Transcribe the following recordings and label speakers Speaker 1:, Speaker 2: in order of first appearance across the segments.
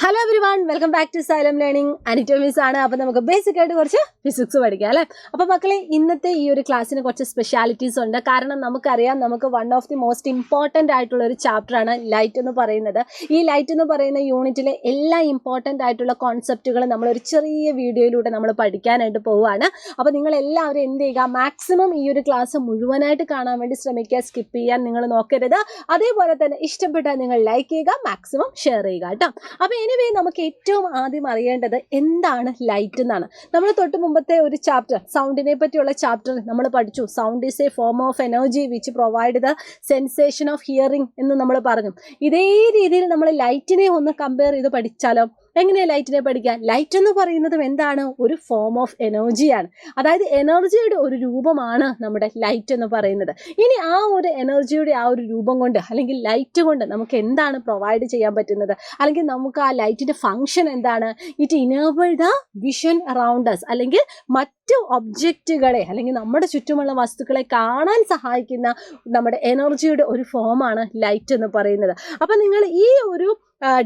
Speaker 1: Hello everyone, welcome back to Xylem learning. Anito miss ആണ്. അപ്പോൾ നമുക്ക് ബേസിക് ആയിട്ട് കുറച്ച് ഫിസിക്സ് പഠിക്കാം അല്ലേ. അപ്പോൾ മക്കളെ, ഇന്നത്തെ ഈ ഒരു ക്ലാസ്സിന് കുറച്ച് സ്പെഷ്യാലിറ്റീസ് ഉണ്ട്. കാരണം നമുക്കറിയാം, നമുക്ക് one of the most important ആയിട്ടുള്ള ഒരു ചാപ്റ്ററാണ് ലൈറ്റ് എന്ന് പറയുന്നത്. ഈ ലൈറ്റ് എന്ന് പറയുന്ന യൂണിറ്റിലെ എല്ലാ ഇമ്പോർട്ടൻ്റ് ആയിട്ടുള്ള കോൺസെപ്റ്റുകളും നമ്മളൊരു ചെറിയ വീഡിയോയിലൂടെ നമ്മൾ പഠിക്കാനായിട്ട് പോവുകയാണ്. അപ്പോൾ നിങ്ങളെല്ലാവരും എന്ത് ചെയ്യുക, മാക്സിമം ഈ ഒരു ക്ലാസ് മുഴുവനായിട്ട് കാണാൻ വേണ്ടി ശ്രമിക്കുക. സ്കിപ്പ് ചെയ്യാൻ നിങ്ങൾ നോക്കരുത്. അതേപോലെ തന്നെ ഇഷ്ടപ്പെട്ടാൽ നിങ്ങൾ ലൈക്ക് ചെയ്യുക, മാക്സിമം ഷെയർ ചെയ്യുക കേട്ടോ. അപ്പോൾ എനിവേ, നമുക്ക് ഏറ്റവും ആദ്യം അറിയേണ്ടത് എന്താണ് ലൈറ്റ് എന്നാണ്. നമ്മൾ തൊട്ട് മുമ്പത്തെ ഒരു ചാപ്റ്റർ, സൗണ്ടിനെ പറ്റിയുള്ള ചാപ്റ്റർ നമ്മൾ പഠിച്ചു. Sound is A form of energy which provide the sensation of hearing എന്ന് നമ്മൾ പറഞ്ഞു. ഇതേ രീതിയിൽ നമ്മൾ ലൈറ്റിനെ ഒന്ന് കമ്പയർ ചെയ്ത് പഠിച്ചാലോ? എങ്ങനെയാണ് ലൈറ്റിനെ പഠിക്കുക? ലൈറ്റ് എന്ന് പറയുന്നതും എന്താണ്? ഒരു ഫോം ഓഫ് എനർജിയാണ്. അതായത് എനർജിയുടെ ഒരു രൂപമാണ് നമ്മുടെ ലൈറ്റ് എന്ന് പറയുന്നത്. ഇനി ആ ഒരു എനർജിയുടെ ആ ഒരു രൂപം കൊണ്ട്, അല്ലെങ്കിൽ ലൈറ്റ് കൊണ്ട് നമുക്ക് എന്താണ് പ്രൊവൈഡ് ചെയ്യാൻ പറ്റുന്നത്? അല്ലെങ്കിൽ നമുക്ക് ആ ലൈറ്റിൻ്റെ ഫങ്ഷൻ എന്താണ്? It enable the vision around us, അല്ലെങ്കിൽ മറ്റു ഒബ്ജക്റ്റുകളെ അല്ലെങ്കിൽ നമ്മുടെ ചുറ്റുമുള്ള വസ്തുക്കളെ കാണാൻ സഹായിക്കുന്ന നമ്മുടെ എനർജിയുടെ ഒരു ഫോമാണ് ലൈറ്റ് എന്ന് പറയുന്നത്. അപ്പം നിങ്ങൾ ഈ ഒരു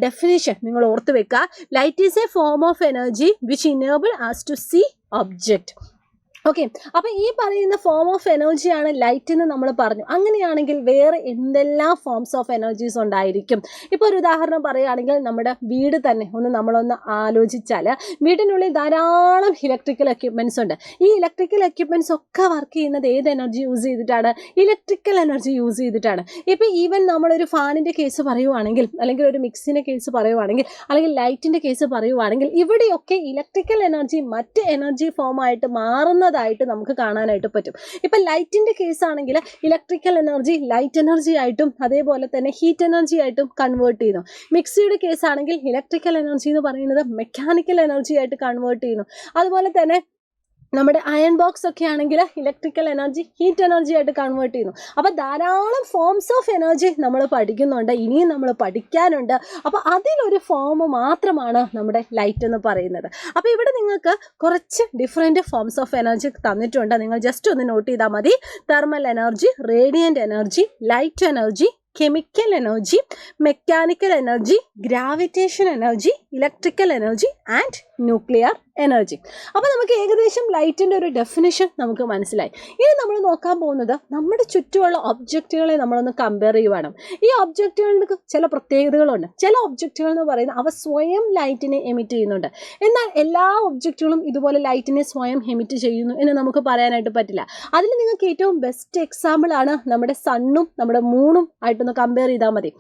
Speaker 1: ഡെഫിനേഷൻ നിങ്ങൾ ഓർത്ത് വെക്കുക. Light is A form of energy which enable us to see object. Okay, അപ്പം ഈ പറയുന്ന ഫോം ഓഫ് എനർജിയാണ് ലൈറ്റ് എന്ന് നമ്മൾ പറഞ്ഞു. അങ്ങനെയാണെങ്കിൽ വേറെ എന്തെല്ലാം ഫോംസ് ഓഫ് എനർജീസ് ഉണ്ടായിരിക്കും? ഇപ്പോൾ ഒരു ഉദാഹരണം പറയുകയാണെങ്കിൽ, നമ്മുടെ വീട് തന്നെ നമ്മളൊന്ന് ആലോചിച്ചാൽ, വീടിനുള്ളിൽ ധാരാളം ഇലക്ട്രിക്കൽ എക്യുപ്മെൻറ്റ്സ് ഉണ്ട്. ഈ ഇലക്ട്രിക്കൽ എക്യുപ്മെൻറ്റ്സ് ഒക്കെ വർക്ക് ചെയ്യുന്നത് ഏത് എനർജി യൂസ് ചെയ്തിട്ടാണ്? ഇലക്ട്രിക്കൽ എനർജി യൂസ് ചെയ്തിട്ടാണ്. ഇപ്പോൾ ഈവൻ നമ്മളൊരു ഫാനിൻ്റെ കേസ് പറയുവാണെങ്കിൽ, അല്ലെങ്കിൽ ഒരു മിക്സിൻ്റെ കേസ് പറയുവാണെങ്കിൽ, അല്ലെങ്കിൽ ലൈറ്റിൻ്റെ കേസ് പറയുവാണെങ്കിൽ, ഇവിടെയൊക്കെ ഇലക്ട്രിക്കൽ എനർജി മറ്റ് എനർജി ഫോമായിട്ട് മാറുന്നത് നമുക്ക് കാണാനായിട്ട് പറ്റും. ഇപ്പം ലൈറ്റിന്റെ കേസ് ആണെങ്കിൽ ഇലക്ട്രിക്കൽ എനർജി ലൈറ്റ് എനർജി ആയിട്ടും അതേപോലെ തന്നെ ഹീറ്റ് എനർജി ആയിട്ടും കൺവേർട്ട് ചെയ്യുന്നു. മിക്സിയുടെ കേസ് ആണെങ്കിൽ ഇലക്ട്രിക്കൽ എനർജി എന്ന് പറയുന്നത് മെക്കാനിക്കൽ എനർജി ആയിട്ട് കൺവേർട്ട് ചെയ്യുന്നു. അതുപോലെ തന്നെ നമ്മുടെ അയൺ ബോക്സ് ഒക്കെ ആണെങ്കിൽ ഇലക്ട്രിക്കൽ എനർജി ഹീറ്റ് എനർജി ആയിട്ട് കൺവേർട്ട് ചെയ്യുന്നു. അപ്പോൾ ധാരാളം ഫോംസ് ഓഫ് എനർജി നമ്മൾ പഠിക്കുന്നുണ്ട്, ഇനിയും നമ്മൾ പഠിക്കാനുണ്ട്. അപ്പോൾ അതിലൊരു ഫോം മാത്രമാണ് നമ്മുടെ ലൈറ്റ് എന്ന് പറയുന്നത്. അപ്പോൾ ഇവിടെ നിങ്ങൾക്ക് കുറച്ച് ഡിഫറെൻറ്റ് ഫോംസ് ഓഫ് എനർജി തന്നിട്ടുണ്ട്. നിങ്ങൾ ജസ്റ്റ് ഒന്ന് നോട്ട് ചെയ്താൽ മതി. Thermal energy, radiant energy, light energy, chemical energy, mechanical energy, gravitation energy, electrical energy and nuclear energy. അപ്പോൾ നമുക്ക് ഏകദേശം ലൈറ്റിൻ്റെ ഒരു ഡെഫിനിഷൻ നമുക്ക് മനസ്സിലായി. ഇനി നമ്മൾ നോക്കാൻ പോകുന്നത് നമ്മുടെ ചുറ്റുമുള്ള ഒബ്ജക്റ്റുകളെ നമ്മളൊന്ന് കമ്പയർ ചെയ്യുവാണ്. ഈ ഒബ്ജക്റ്റുകൾക്ക് ചില പ്രത്യേകതകളുണ്ട്. ചില ഒബ്ജക്റ്റുകൾ എന്ന് പറയുന്നത് അവ സ്വയം ലൈറ്റിനെ എമിറ്റ് ചെയ്യുന്നുണ്ട്. എന്നാൽ എല്ലാ ഒബ്ജക്റ്റുകളും ഇതുപോലെ ലൈറ്റിനെ സ്വയം എമിറ്റ് ചെയ്യുന്നു എന്ന് നമുക്ക് പറയാനായിട്ട് പറ്റില്ല. അതിൽ നിങ്ങൾക്ക് ഏറ്റവും ബെസ്റ്റ് എക്സാമ്പിളാണ് നമ്മുടെ സണ്ണും നമ്മുടെ മൂണും ആയിട്ടൊന്ന് കമ്പയർ ചെയ്താൽ മതി.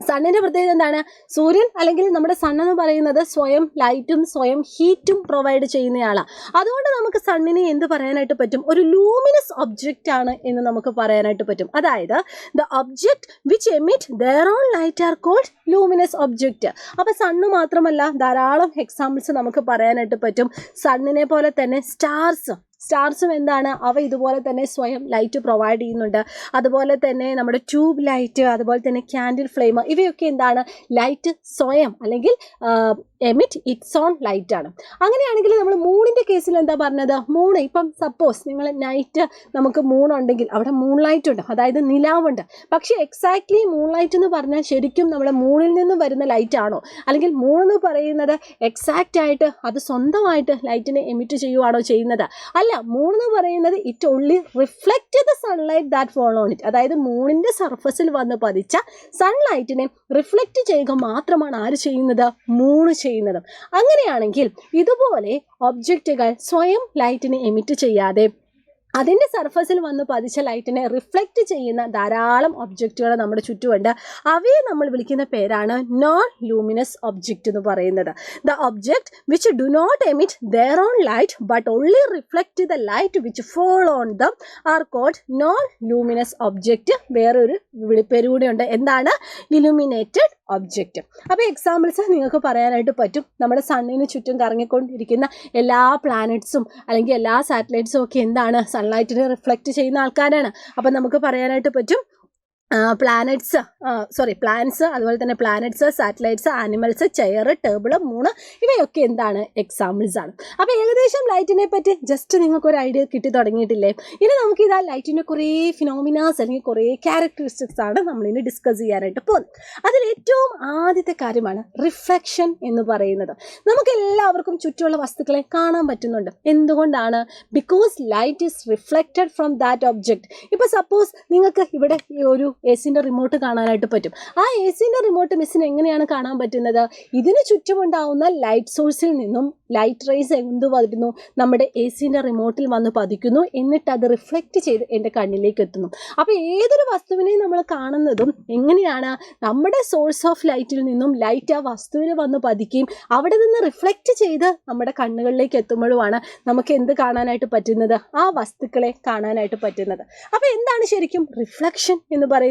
Speaker 1: സണ്ണിൻ്റെ പ്രത്യേകത എന്താണ്? സൂര്യൻ അല്ലെങ്കിൽ നമ്മുടെ സൺ എന്ന് പറയുന്നത് സ്വയം ലൈറ്റും സ്വയം ഹീറ്റും പ്രൊവൈഡ് ചെയ്യുന്നയാളാണ്. അതുകൊണ്ട് നമുക്ക് സണ്ണിനെ എന്ത് പറയാനായിട്ട് പറ്റും? ഒരു ലൂമിനസ് ഒബ്ജക്റ്റ് ആണ് എന്ന് നമുക്ക് പറയാനായിട്ട് പറ്റും. അതായത് the object which emit their own light are called luminous object. അപ്പോൾ സണ്ണ് മാത്രമല്ല, ധാരാളം എക്സാമ്പിൾസ് നമുക്ക് പറയാനായിട്ട് പറ്റും. സണ്ണിനെ പോലെ തന്നെ സ്റ്റാർസും എന്താണ്? അവ ഇതുപോലെ തന്നെ സ്വയം ലൈറ്റ് പ്രൊവൈഡ് ചെയ്യുന്നുണ്ട്. അതുപോലെ തന്നെ നമ്മുടെ ട്യൂബ് ലൈറ്റ്, അതുപോലെ തന്നെ ക്യാൻഡിൽ ഫ്ലെയിം, ഇവയൊക്കെ എന്താണ്? ലൈറ്റ് സ്വയം അല്ലെങ്കിൽ എമിറ്റ് ഇറ്റ്സ് ഓൺ ലൈറ്റ് ആണ്. അങ്ങനെയാണെങ്കിൽ നമ്മൾ മൂണിൻ്റെ കേസിൽ എന്താ പറഞ്ഞത്? മൂൺ, ഇപ്പം സപ്പോസ് നിങ്ങൾ നൈറ്റ് നമുക്ക് മൂണുണ്ടെങ്കിൽ അവിടെ മൂൺ ലൈറ്റ് ഉണ്ട്, അതായത് നിലാവുണ്ട്. പക്ഷേ എക്സാക്ട്ലി മൂൺ ലൈറ്റ് എന്ന് പറഞ്ഞാൽ ശരിക്കും നമ്മുടെ മൂണിൽ നിന്നും വരുന്ന ലൈറ്റ് ആണോ? അല്ലെങ്കിൽ മൂൺ എന്ന് പറയുന്നത് എക്സാക്റ്റ് ആയിട്ട് അത് സ്വന്തമായിട്ട് ലൈറ്റിനെ എമിറ്റ് ചെയ്യുവാണോ ചെയ്യുന്നത്? അല്ല, മൂൺ എന്ന് പറയുന്നത് it only reflect the sunlight that fall on it. അതായത് മൂണിൻ്റെ സർഫസിൽ വന്ന് പതിച്ച സൺലൈറ്റിനെ റിഫ്ലക്റ്റ് ചെയ്യുക മാത്രമാണ് ആര് ചെയ്യുന്നത്? മൂണ് ചെയ്യുന്നത്. അങ്ങനെയാണെങ്കിൽ ഇതുപോലെ ഒബ്ജക്റ്റുകൾ സ്വയം ലൈറ്റിനെ എമിറ്റ് ചെയ്യാതെ അതിൻ്റെ സർഫസിൽ വന്ന് പതിച്ച ലൈറ്റിനെ റിഫ്ലക്റ്റ് ചെയ്യുന്ന ധാരാളം ഒബ്ജക്റ്റുകൾ നമ്മുടെ ചുറ്റുമുണ്ട്. അവയെ നമ്മൾ വിളിക്കുന്ന പേരാണ് നോൺ ലൂമിനസ് ഒബ്ജക്റ്റ് എന്ന് പറയുന്നത്. The object which do not emit their own light but only reflect the light which fall on them are called non luminous object. വേറൊരു വിളിപ്പേര് കൂടെയുണ്ട്. എന്താണ്? Illuminated object. അപ്പോൾ എക്സാമ്പിൾസ് നിങ്ങൾക്ക് പറയാനായിട്ട് പറ്റും. നമ്മുടെ സണ്ണിന് ചുറ്റും കറങ്ങിക്കൊണ്ടിരിക്കുന്ന എല്ലാ പ്ലാനറ്റ്സും അല്ലെങ്കിൽ എല്ലാ സാറ്റലൈറ്റ്സും ഒക്കെ എന്താണ്? സൺലൈറ്റിനെ റിഫ്ലക്റ്റ് ചെയ്യുന്ന ആൾക്കാരാണ്. അപ്പം നമുക്ക് പറയാനായിട്ട് പറ്റും പ്ലാനറ്റ്സ് പ്ലാന്റ്സ്, അതുപോലെ തന്നെ planets, satellites, animals, chair, table, moon, ഇവയൊക്കെ എന്താണ് എക്സാമ്പിൾസ് ആണ്. അപ്പോൾ ഏകദേശം ലൈറ്റിനെ പറ്റി ജസ്റ്റ് നിങ്ങൾക്ക് ഒരു ഐഡിയ കിട്ടി തുടങ്ങിയിട്ടില്ലേ? ഇനി നമുക്ക് ഇതാ ലൈറ്റിൻ്റെ കുറേ ഫിനോമിനാസ് അല്ലെങ്കിൽ കുറേ ക്യാരക്ടറിസ്റ്റിക്സ് ആണ് നമ്മളിനി ഡിസ്കസ് ചെയ്യാനായിട്ട് പോകുന്നത്. അതിൽ ഏറ്റവും ആദ്യത്തെ കാര്യമാണ് റിഫ്ലക്ഷൻ എന്ന് പറയുന്നത്. നമുക്ക് എല്ലാവർക്കും ചുറ്റുമുള്ള വസ്തുക്കളെ കാണാൻ പറ്റുന്നുണ്ട്. എന്തുകൊണ്ടാണ്? Because light is reflected from that object. ഇപ്പോൾ സപ്പോസ് നിങ്ങൾക്ക് ഇവിടെ ഈ ഒരു എസിൻ്റെ റിമോട്ട് കാണാനായിട്ട് പറ്റും. ആ എസിൻ്റെ റിമോട്ട് മിസ്സിന് എങ്ങനെയാണ് കാണാൻ പറ്റുന്നത്? ഇതിന് ചുറ്റുമുണ്ടാവുന്ന ലൈറ്റ് സോഴ്സിൽ നിന്നും ലൈറ്റ് റേസ് എന്ത് വരുന്നു? നമ്മുടെ എസിൻ്റെ റിമോട്ടിൽ വന്ന് പതിക്കുന്നു. എന്നിട്ട് അത് റിഫ്ലക്റ്റ് ചെയ്ത് എൻ്റെ കണ്ണിലേക്ക് എത്തുന്നു. അപ്പോൾ ഏതൊരു വസ്തുവിനെയും നമ്മൾ കാണുന്നതും എങ്ങനെയാണ്? നമ്മുടെ സോഴ്സ് ഓഫ് ലൈറ്റിൽ നിന്നും ലൈറ്റ് ആ വസ്തുവിൽ വന്ന് പതിക്കുകയും അവിടെ നിന്ന് റിഫ്ലക്റ്റ് ചെയ്ത് നമ്മുടെ കണ്ണുകളിലേക്ക് എത്തുമ്പോഴുമാണ് നമുക്ക് എന്ത് കാണാനായിട്ട് പറ്റുന്നത്? ആ വസ്തുക്കളെ കാണാനായിട്ട് പറ്റുന്നത്. അപ്പോൾ എന്താണ് ശരിക്കും റിഫ്ലക്ഷൻ എന്ന് പറയുന്നത്?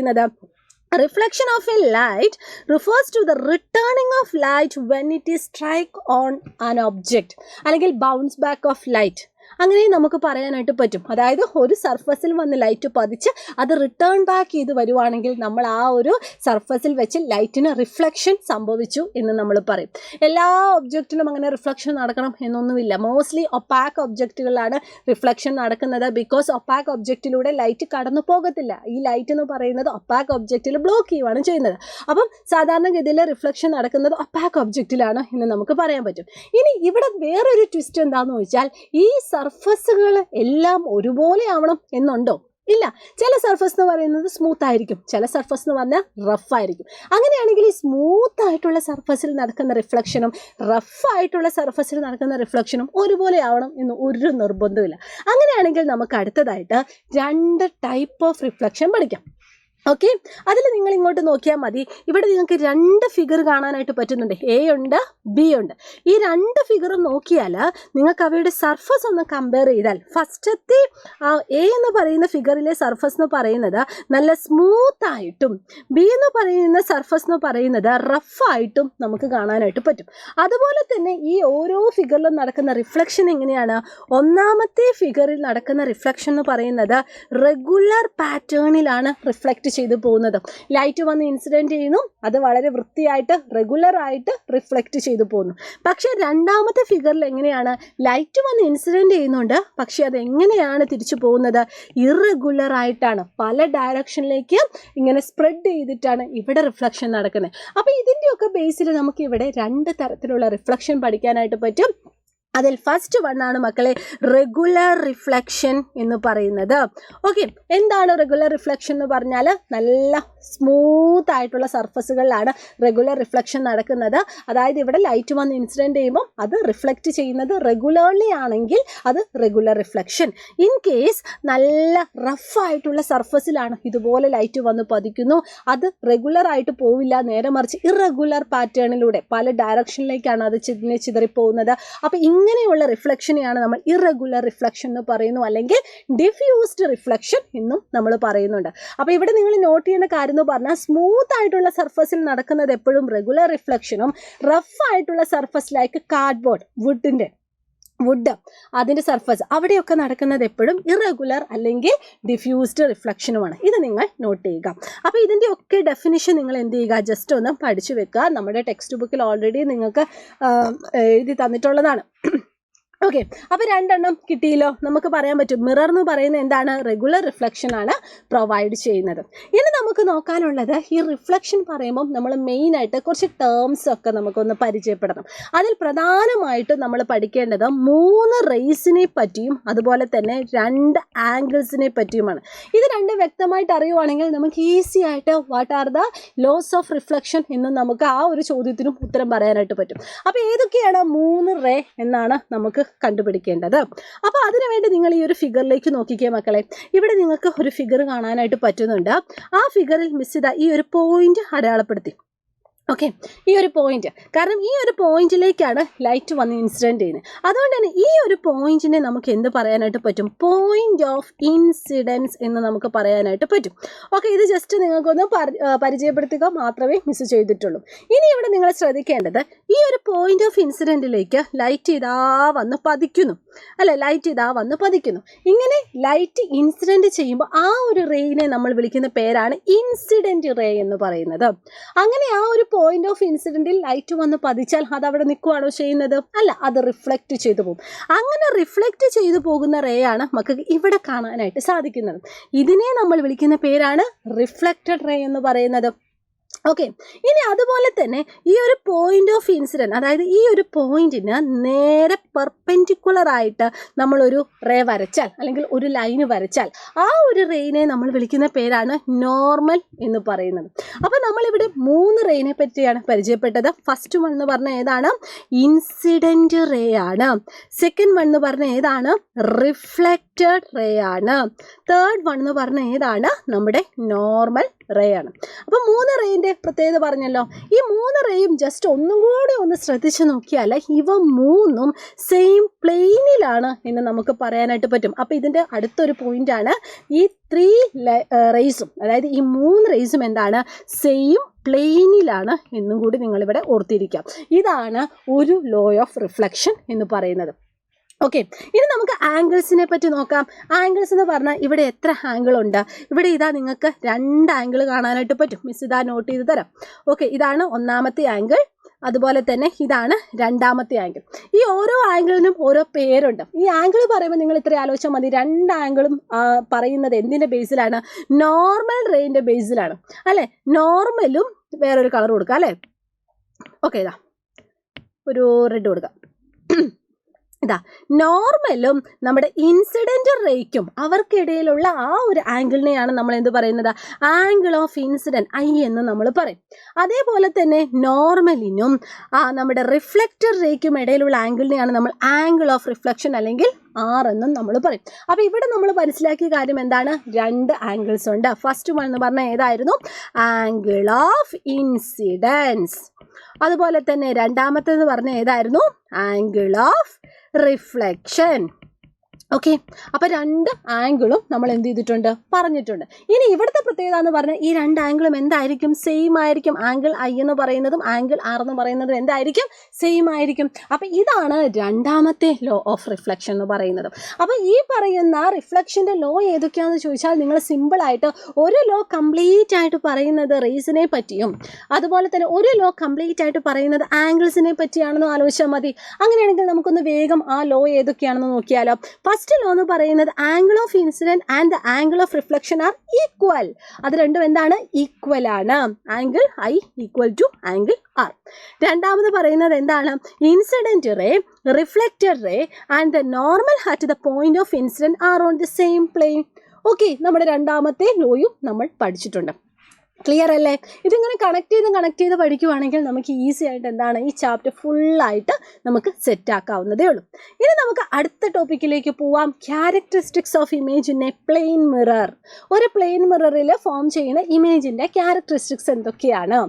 Speaker 1: Reflection of a light refers to the returning of light when it is strike on an object അല്ലെങ്കിൽ bounce back of light. അങ്ങനെ നമുക്ക് പറയാനായിട്ട് പറ്റും. അതായത് ഒരു സർഫസിൽ വന്ന് ലൈറ്റ് പതിച്ച് അത് റിട്ടേൺ ബാക്ക് ചെയ്ത് വരുവാണെങ്കിൽ നമ്മൾ ആ ഒരു സർഫസിൽ വെച്ച് ലൈറ്റിന് റിഫ്ലക്ഷൻ സംഭവിച്ചു എന്ന് നമ്മൾ പറയും. എല്ലാ ഒബ്ജക്റ്റിലും അങ്ങനെ റിഫ്ലക്ഷൻ നടക്കണം എന്നൊന്നുമില്ല. മോസ്റ്റ്ലി ഒപ്പാക്ക് ഒബ്ജക്റ്റുകളിലാണ് റിഫ്ലക്ഷൻ നടക്കുന്നത്. ബിക്കോസ് ഒപ്പാക്ക് ഒബ്ജക്റ്റിലൂടെ ലൈറ്റ് കടന്നു പോകത്തില്ല. ഈ ലൈറ്റ് എന്ന് പറയുന്നത് ഒപ്പാക്ക് ഒബ്ജക്റ്റിൽ ബ്ലോക്ക് ചെയ്യുകയാണ് ചെയ്യുന്നത്. അപ്പം സാധാരണഗതിയിൽ റിഫ്ലക്ഷൻ നടക്കുന്നത് ഒപ്പാക്ക് ഒബ്ജക്റ്റിലാണ് എന്ന് നമുക്ക് പറയാൻ പറ്റും. ഇനി ഇവിടെ വേറൊരു ട്വിസ്റ്റ് എന്താണെന്ന് ചോദിച്ചാൽ ഈ സർഫസുകൾ എല്ലാം ഒരുപോലെ ആവണം എന്നുണ്ടോ? ഇല്ല. ചില സർഫസ് എന്ന് പറയുന്നത് സ്മൂത്ത് ആയിരിക്കും, ചില സർഫസ് എന്ന് പറഞ്ഞാൽ റഫ് ആയിരിക്കും. അങ്ങനെയാണെങ്കിൽ ഈ സ്മൂത്ത് ആയിട്ടുള്ള സർഫസിൽ നടക്കുന്ന റിഫ്ലക്ഷനും റഫായിട്ടുള്ള സർഫസിൽ നടക്കുന്ന റിഫ്ലക്ഷനും ഒരുപോലെ ആവണം എന്ന് ഒരു നിർബന്ധമില്ല. അങ്ങനെയാണെങ്കിൽ നമുക്ക് അടുത്തതായിട്ട് 2 ടൈപ്പ് ഓഫ് റിഫ്ലക്ഷൻ പഠിക്കാം. ഓക്കെ, അതിൽ നിങ്ങൾ ഇങ്ങോട്ട് നോക്കിയാൽ മതി. ഇവിടെ നിങ്ങൾക്ക് 2 ഫിഗർ കാണാനായിട്ട് പറ്റുന്നുണ്ട്. എ ഉണ്ട്, ബി ഉണ്ട്. ഈ 2 ഫിഗറും നോക്കിയാൽ നിങ്ങൾക്ക് അവയുടെ സർഫസ് ഒന്ന് കമ്പയർ ചെയ്താൽ ഫസ്റ്റത്തെ എ എന്ന് പറയുന്ന ഫിഗറിലെ സർഫസ് എന്ന് പറയുന്നത് നല്ല സ്മൂത്ത് ആയിട്ടും ബി എന്ന് പറയുന്ന സർഫസ് എന്ന് പറയുന്നത് റഫായിട്ടും നമുക്ക് കാണാനായിട്ട് പറ്റും. അതുപോലെ തന്നെ ഈ ഓരോ ഫിഗറിലും നടക്കുന്ന റിഫ്ലക്ഷൻ എങ്ങനെയാണ്? ഒന്നാമത്തെ ഫിഗറിൽ നടക്കുന്ന റിഫ്ലക്ഷൻ എന്ന് പറയുന്നത് റെഗുലർ പാറ്റേണിലാണ് റിഫ്ലക്റ്റ് ചെയ്തു പോകുന്നത്. ലൈറ്റ് വന്ന് ഇൻസിഡൻറ്റ് ചെയ്യുന്നു, അത് വളരെ വൃത്തിയായിട്ട് റെഗുലറായിട്ട് റിഫ്ലക്റ്റ് ചെയ്തു പോകുന്നു. പക്ഷേ രണ്ടാമത്തെ ഫിഗറിൽ എങ്ങനെയാണ്? ലൈറ്റ് വന്ന് ഇൻസിഡൻറ്റ് ചെയ്യുന്നുണ്ട്, പക്ഷേ അത് എങ്ങനെയാണ് തിരിച്ചു പോകുന്നത്? ഇറഗുലർ ആയിട്ടാണ്, പല ഡയറക്ഷനിലേക്ക് ഇങ്ങനെ സ്പ്രെഡ് ചെയ്തിട്ടാണ് ഇവിടെ റിഫ്ലക്ഷൻ നടക്കുന്നത്. അപ്പോൾ ഇതിൻ്റെയൊക്കെ ബേസിൽ നമുക്ക് ഇവിടെ 2 തരത്തിലുള്ള റിഫ്ലക്ഷൻ പഠിക്കാനായിട്ട് പറ്റും. അതിൽ ഫസ്റ്റ് വണ്ണാണ് മക്കളെ റെഗുലർ റിഫ്ലക്ഷൻ എന്ന് പറയുന്നത്. ഓക്കെ, എന്താണ് റെഗുലർ റിഫ്ലക്ഷൻ എന്ന് പറഞ്ഞാൽ നല്ല സ്മൂത്ത് ആയിട്ടുള്ള സർഫസുകളിലാണ് റെഗുലർ റിഫ്ലക്ഷൻ നടക്കുന്നത്. അതായത് ഇവിടെ ലൈറ്റ് വന്ന് ഇൻസിഡൻറ്റ് ചെയ്യുമ്പോൾ അത് റിഫ്ലക്റ്റ് ചെയ്യുന്നത് റെഗുലർലി ആണെങ്കിൽ അത് റെഗുലർ റിഫ്ലക്ഷൻ. ഇൻ കേസ് നല്ല റഫായിട്ടുള്ള സർഫസിലാണ് ഇതുപോലെ ലൈറ്റ് വന്ന് പതിക്കുന്നു, അത് റെഗുലർ ആയിട്ട് പോവില്ല, നേരെ മറിച്ച് ഇറഗുലർ പാറ്റേണിലൂടെ പല ഡയറക്ഷനിലേക്കാണ് അത് ചിതറിപ്പോകുന്നത്. അപ്പോൾ ഇങ്ങനെയുള്ള റിഫ്ലക്ഷനെയാണ് നമ്മൾ ഇറഗുലർ റിഫ്ലക്ഷൻ എന്ന് പറയുന്നു, അല്ലെങ്കിൽ ഡിഫ്യൂസ്ഡ് റിഫ്ലക്ഷൻ എന്നും നമ്മൾ പറയുന്നുണ്ട്. അപ്പോൾ ഇവിടെ നിങ്ങൾ നോട്ട് ചെയ്യേണ്ട കാര്യം എന്ന് പറഞ്ഞാൽ സ്മൂത്ത് ആയിട്ടുള്ള സർഫസിൽ നടക്കുന്നത് എപ്പോഴും റെഗുലർ റിഫ്ലക്ഷനും റഫ് ആയിട്ടുള്ള സർഫസ് ലൈക്ക് കാർഡ്ബോർഡ്, വുഡ് അതിൻ്റെ സർഫസ് അവിടെയൊക്കെ നടക്കുന്നത് എപ്പോഴും ഇറഗുലർ അല്ലെങ്കിൽ ഡിഫ്യൂസ്ഡ് റിഫ്ലക്ഷനുമാണ്. ഇത് നിങ്ങൾ നോട്ട് ചെയ്യുക. അപ്പോൾ ഇതിൻ്റെ ഒക്കെ ഡെഫിനിഷൻ നിങ്ങൾ എന്ത് ചെയ്യുക? ജസ്റ്റ് ഒന്ന് പഠിച്ചു വെക്കുക. നമ്മുടെ ടെക്സ്റ്റ് ബുക്കിൽ ഓൾറെഡി നിങ്ങൾക്ക് എഴുതി തന്നിട്ടുള്ളതാണ്. ഓക്കെ, അപ്പോൾ 2 എണ്ണം കിട്ടിയല്ലോ. നമുക്ക് പറയാൻ പറ്റും മിറർ എന്ന് പറയുന്നത് എന്താണ്? റെഗുലർ റിഫ്ലക്ഷൻ ആണ് പ്രൊവൈഡ് ചെയ്യുന്നത്. ഇനി നമുക്ക് നോക്കാനുള്ളത് ഈ റിഫ്ലക്ഷൻ പറയുമ്പോൾ നമ്മൾ മെയിനായിട്ട് കുറച്ച് ടേംസ് ഒക്കെ നമുക്കൊന്ന് പരിചയപ്പെടണം. അതിൽ പ്രധാനമായിട്ടും നമ്മൾ പഠിക്കേണ്ടത് 3 റേസിനെ പറ്റിയും അതുപോലെ തന്നെ 2 ആംഗിൾസിനെ പറ്റിയുമാണ്. ഇത് 2 വ്യക്തമായിട്ട് അറിയുവാണെങ്കിൽ നമുക്ക് ഈസി ആയിട്ട് what are the laws of reflection എന്ന് നമുക്ക് ആ ഒരു ചോദ്യത്തിനും ഉത്തരം പറയാനായിട്ട് പറ്റും. അപ്പോൾ ഏതൊക്കെയാണ് 3 റേ എന്നാണ് നമുക്ക് കണ്ടുപിടിക്കേണ്ടത്. അപ്പോൾ അതിനുവേണ്ടി നിങ്ങൾ ഈ ഒരു ഫിഗറിലേക്ക് നോക്കിക്കേ മക്കളെ. ഇവിടെ നിങ്ങൾക്ക് ഒരു ഫിഗർ കാണാനായിട്ട് പറ്റുന്നുണ്ട്. ആ ഫിഗറിൽ മിസ് ചെയ്ത ഈ ഒരു പോയിന്റ് അടയാളപ്പെടുത്തി. ഓക്കെ, ഈ ഒരു പോയിന്റ്, കാരണം ഈ ഒരു പോയിന്റിലേക്കാണ് ലൈറ്റ് വന്ന് ഇൻസിഡൻറ്റ് ചെയ്യുന്നത്. അതുകൊണ്ട് തന്നെ ഈ ഒരു പോയിന്റിനെ നമുക്ക് എന്ത് പറയാനായിട്ട് പറ്റും? പോയിന്റ് ഓഫ് ഇൻസിഡൻസ് എന്ന് നമുക്ക് പറയാനായിട്ട് പറ്റും. ഓക്കെ, ഇത് ജസ്റ്റ് നിങ്ങൾക്കൊന്ന് പരിചയപ്പെടുത്തുക മാത്രമേ മിസ് ചെയ്തിട്ടുള്ളൂ. ഇനി ഇവിടെ നിങ്ങൾ ശ്രദ്ധിക്കേണ്ടത്, ഈ ഒരു പോയിന്റ് ഓഫ് ഇൻസിഡൻറ്റിലേക്ക് ലൈറ്റ് ഇതാ വന്ന് പതിക്കുന്നു, അല്ലെ? ലൈറ്റ് ഇതാ വന്ന് പതിക്കുന്നു. ഇങ്ങനെ ലൈറ്റ് ഇൻസിഡൻറ്റ് ചെയ്യുമ്പോൾ ആ ഒരു റേയിനെ നമ്മൾ വിളിക്കുന്ന പേരാണ് ഇൻസിഡൻറ്റ് റേ എന്ന് പറയുന്നത്. അങ്ങനെ ആ ഒരു പോയിന്റ് ഓഫ് ഇൻസിഡൻറ്റിൽ ലൈറ്റ് വന്ന് പതിച്ചാൽ അത് അവിടെ നിൽക്കുകയാണോ ചെയ്യുന്നത്? അല്ല, അത് റിഫ്ലക്റ്റ് ചെയ്തു പോകും. അങ്ങനെ റിഫ്ലക്റ്റ് ചെയ്തു പോകുന്ന റേ ആണ് നമുക്ക് ഇവിടെ കാണാനായിട്ട് സാധിക്കുന്നത്. ഇതിനെ നമ്മൾ വിളിക്കുന്ന പേരാണ് റിഫ്ലക്റ്റഡ് റേ എന്ന് പറയുന്നത്. ഓക്കെ, ഇനി അതുപോലെ തന്നെ ഈ ഒരു പോയിന്റ് ഓഫ് ഇൻസിഡൻറ്റ്, അതായത് ഈ ഒരു പോയിന്റിന് നേരെ പെർപെൻഡിക്കുലർ ആയിട്ട് നമ്മളൊരു റേ വരച്ചാൽ, അല്ലെങ്കിൽ ഒരു ലൈന് വരച്ചാൽ, ആ ഒരു റേയിനെ നമ്മൾ വിളിക്കുന്ന പേരാണ് നോർമൽ എന്ന് പറയുന്നത്. അപ്പോൾ നമ്മളിവിടെ 3 റേയിനെ പറ്റിയാണ് പരിചയപ്പെട്ടത്. ഫസ്റ്റ് വൺ എന്ന് പറഞ്ഞാൽ ഏതാണ്? ഇൻസിഡൻറ്റ് റേ ആണ്. സെക്കൻഡ് വൺ എന്ന് പറഞ്ഞാൽ ഏതാണ്? റിഫ്ലക്റ്റഡ് റേ ആണ്. തേർഡ് വൺ എന്ന് പറഞ്ഞാൽ ഏതാണ്? നമ്മുടെ നോർമൽ റേ ആണ്. അപ്പോൾ 3 റേയിൻ്റെ പ്രത്യേകത പറഞ്ഞല്ലോ. ഈ 3 റേയും ജസ്റ്റ് ഒന്നും കൂടി ഒന്ന് ശ്രദ്ധിച്ച് നോക്കിയാൽ ഇവ 3ഉം സെയിം പ്ലെയിനിലാണ് എന്ന് നമുക്ക് പറയാനായിട്ട് പറ്റും. അപ്പോൾ ഇതിൻ്റെ അടുത്തൊരു പോയിന്റാണ് ഈ 3 റേസും, അതായത് ഈ 3 റേസും എന്താണ്? സെയിം പ്ലെയിനിലാണ് എന്നും കൂടി നിങ്ങളിവിടെ ഓർത്തിരിക്കാം. ഇതാണ് ഒരു ലോ ഓഫ് റിഫ്ലക്ഷൻ എന്ന് പറയുന്നത്. ഓക്കെ, ഇനി നമുക്ക് ആംഗിൾസിനെ പറ്റി നോക്കാം. ആംഗിൾസ് എന്ന് പറഞ്ഞാൽ ഇവിടെ എത്ര ആംഗിൾ ഉണ്ട്? ഇവിടെ ഇതാ നിങ്ങൾക്ക് 2 ആംഗിൾ കാണാനായിട്ട് പറ്റും. മിസ് ഇതാ നോട്ട് ചെയ്ത് തരാം. ഓക്കെ, ഇതാണ് ഒന്നാമത്തെ ആംഗിൾ, അതുപോലെ തന്നെ ഇതാണ് രണ്ടാമത്തെ ആംഗിൾ. ഈ ഓരോ ആംഗിളിനും ഓരോ പേരുണ്ട്. ഈ ആംഗിൾ പറയുമ്പോൾ നിങ്ങൾ ഇത്ര ആലോചിച്ചാൽ മതി. 2 ആംഗിളും പറയുന്നത് എന്തിൻ്റെ ബേസിലാണ്? നോർമൽ റേയിൻ്റെ ബേസിലാണ്, അല്ലേ? നോർമലും വേറൊരു കളർ കൊടുക്കാം, അല്ലേ? ഓക്കെ, ഇതാ ഒരു റെഡ് കൊടുക്കാം. ഇതാ നോർമലും നമ്മുടെ ഇൻസിഡൻറ്റ് റേക്കും അവർക്കിടയിലുള്ള ആ ഒരു ആംഗിളിനെയാണ് നമ്മൾ എന്ത് പറയുന്നത്? ആംഗിൾ ഓഫ് ഇൻസിഡൻറ്റ്, ഐ എന്ന് നമ്മൾ പറയും. അതേപോലെ തന്നെ നോർമലിനും നമ്മുടെ റിഫ്ലക്റ്റഡ് റേക്കും ഇടയിലുള്ള ആംഗിളിനെയാണ് നമ്മൾ ആംഗിൾ ഓഫ് റിഫ്ലക്ഷൻ അല്ലെങ്കിൽ ആർ എന്നും നമ്മൾ പറയും. അപ്പോൾ ഇവിടെ നമ്മൾ മനസ്സിലാക്കിയ കാര്യം എന്താണ്? 2 ആംഗിൾസ് ഉണ്ട്. ഫസ്റ്റ് വൺ എന്ന് പറഞ്ഞാൽ ഏതായിരുന്നു? Angle of incidence. അതുപോലെ തന്നെ രണ്ടാമത്തേത് പറഞ്ഞാൽ ഏതായിരുന്നു? Angle of reflection. ഓക്കെ, അപ്പോൾ 2 ആംഗിളും നമ്മൾ എന്ത് ചെയ്തിട്ടുണ്ട്? പറഞ്ഞിട്ടുണ്ട്. ഇനി ഇവിടുത്തെ പ്രത്യേകത എന്ന് പറഞ്ഞാൽ ഈ 2 ആംഗിളും എന്തായിരിക്കും? സെയിം ആയിരിക്കും. ആംഗിൾ ഐ എന്ന് പറയുന്നതും ആംഗിൾ ആർ എന്ന് പറയുന്നതും എന്തായിരിക്കും? സെയിം ആയിരിക്കും. അപ്പോൾ ഇതാണ് രണ്ടാമത്തെ ലോ ഓഫ് റിഫ്ലക്ഷൻ എന്ന് പറയുന്നത്. അപ്പോൾ ഈ പറയുന്ന റിഫ്ലക്ഷൻ്റെ ലോ ഏതൊക്കെയാണെന്ന് ചോദിച്ചാൽ നിങ്ങൾ സിമ്പിളായിട്ട് ഒരു ലോ കംപ്ലീറ്റ് ആയിട്ട് പറയുന്നത് റേസിനെ പറ്റിയും അതുപോലെ തന്നെ ഒരു ലോ കംപ്ലീറ്റ് ആയിട്ട് പറയുന്നത് ആംഗിൾസിനെ പറ്റിയാണെന്ന് ആലോചിച്ചാൽ മതി. അങ്ങനെയാണെങ്കിൽ നമുക്കൊന്ന് വേഗം ആ ലോ ഏതൊക്കെയാണെന്ന് നോക്കിയാലോ. ഫസ്റ്റ് ലോ എന്ന് പറയുന്നത് angle of incident and the angle of reflection are equal. അത് രണ്ടും എന്താണ്? ഈക്വൽ ആണ്. Angle I equal to angle R. രണ്ടാമത് പറയുന്നത് എന്താണ്? Incident ray, reflected ray and the normal at the point of incident are on the same plane. Okay, നമ്മുടെ രണ്ടാമത്തെ ലോയും നമ്മൾ പഠിച്ചിട്ടുണ്ട്. ക്ലിയർ അല്ലേ? ഇതിങ്ങനെ കണക്ട് ചെയ്ത് പഠിക്കുവാണെങ്കിൽ നമുക്ക് ഈസി ആയിട്ട് എന്താണ് ഈ ചാപ്റ്റർ ഫുള്ളായിട്ട് നമുക്ക് സെറ്റ് ആക്കാവുന്നതേ ഉള്ളൂ. ഇനി നമുക്ക് അടുത്ത ടോപ്പിക്കിലേക്ക് പോവാം. Characteristics of image in a plane mirror. ഒരു പ്ലെയിൻ മിററിൽ ഫോം ചെയ്യുന്ന ഇമേജിൻ്റെ ക്യാരക്ടറിസ്റ്റിക്സ് എന്തൊക്കെയാണ്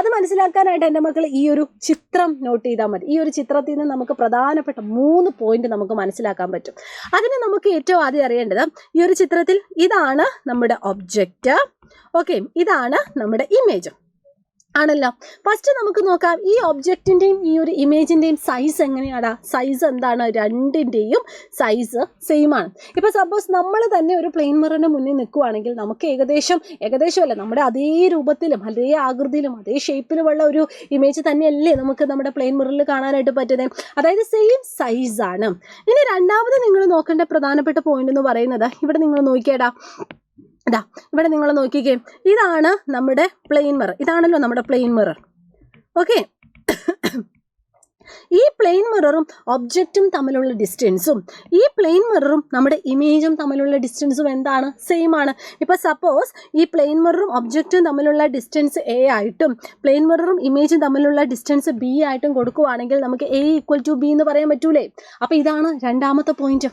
Speaker 1: അത് മനസ്സിലാക്കാനായിട്ട് എൻ്റെ മക്കൾ ഈ ഒരു ചിത്രം നോട്ട് ചെയ്താൽ മതി. ഈ ഒരു ചിത്രത്തിൽ നിന്ന് നമുക്ക് പ്രധാനപ്പെട്ട 3 പോയിന്റ് നമുക്ക് മനസ്സിലാക്കാൻ പറ്റും. അതിന് നമുക്ക് ഏറ്റവും ആദ്യം അറിയേണ്ടത്, ഈ ഒരു ചിത്രത്തിൽ ഇതാണ് നമ്മുടെ ഒബ്ജക്റ്റ്. ഓക്കെ, ഇതാണ് നമ്മുടെ ഇമേജ് ആണല്ലോ. ഫസ്റ്റ് നമുക്ക് നോക്കാം ഈ ഒബ്ജക്റ്റിൻ്റെയും ഈ ഒരു ഇമേജിൻ്റെയും സൈസ് എങ്ങനെയാണ്? സൈസ് എന്താണ്? രണ്ടിൻ്റെയും സൈസ് സെയിം ആണ്. ഇപ്പോൾ സപ്പോസ് നമ്മൾ തന്നെ ഒരു പ്ലെയിൻ മിററിൻ്റെ മുന്നിൽ നിൽക്കുകയാണെങ്കിൽ നമുക്ക് ഏകദേശമല്ല നമ്മുടെ അതേ രൂപത്തിലും അതേ ആകൃതിയിലും അതേ ഷേപ്പിലുമുള്ള ഒരു ഇമേജ് തന്നെയല്ലേ നമുക്ക് നമ്മുടെ പ്ലെയിൻ മിററിൽ കാണാനായിട്ട് പറ്റുന്നത്. അതായത് സെയിം സൈസാണ്. ഇനി രണ്ടാമത് നിങ്ങൾ നോക്കേണ്ട പ്രധാനപ്പെട്ട പോയിന്റ് എന്ന് പറയുന്നത്, ഇവിടെ നിങ്ങൾ നോക്കിയേടാ, ഇതാ ഇവിടെ നിങ്ങൾ നോക്കിക്കേ, ഇതാണ് നമ്മുടെ പ്ലെയിൻ മിറർ. ഇതാണല്ലോ നമ്മുടെ പ്ലെയിൻ മിറർ. ഓക്കെ, ഈ പ്ലെയിൻ മിററും ഒബ്ജക്റ്റും തമ്മിലുള്ള ഡിസ്റ്റൻസും ഈ പ്ലെയിൻ മിററും നമ്മുടെ ഇമേജും തമ്മിലുള്ള ഡിസ്റ്റൻസും എന്താണ്? സെയിം ആണ്. ഇപ്പോൾ സപ്പോസ് ഈ പ്ലെയിൻ മിററും ഒബ്ജക്റ്റും തമ്മിലുള്ള ഡിസ്റ്റൻസ് എ ആയിട്ടും പ്ലെയിൻ മിററും ഇമേജും തമ്മിലുള്ള ഡിസ്റ്റൻസ് ബി ആയിട്ടും കൊടുക്കുകയാണെങ്കിൽ നമുക്ക് എ ഈക്വൽ ടു ബി എന്ന് പറയാൻ പറ്റൂലേ? അപ്പോൾ ഇതാണ് രണ്ടാമത്തെ പോയിന്റ്.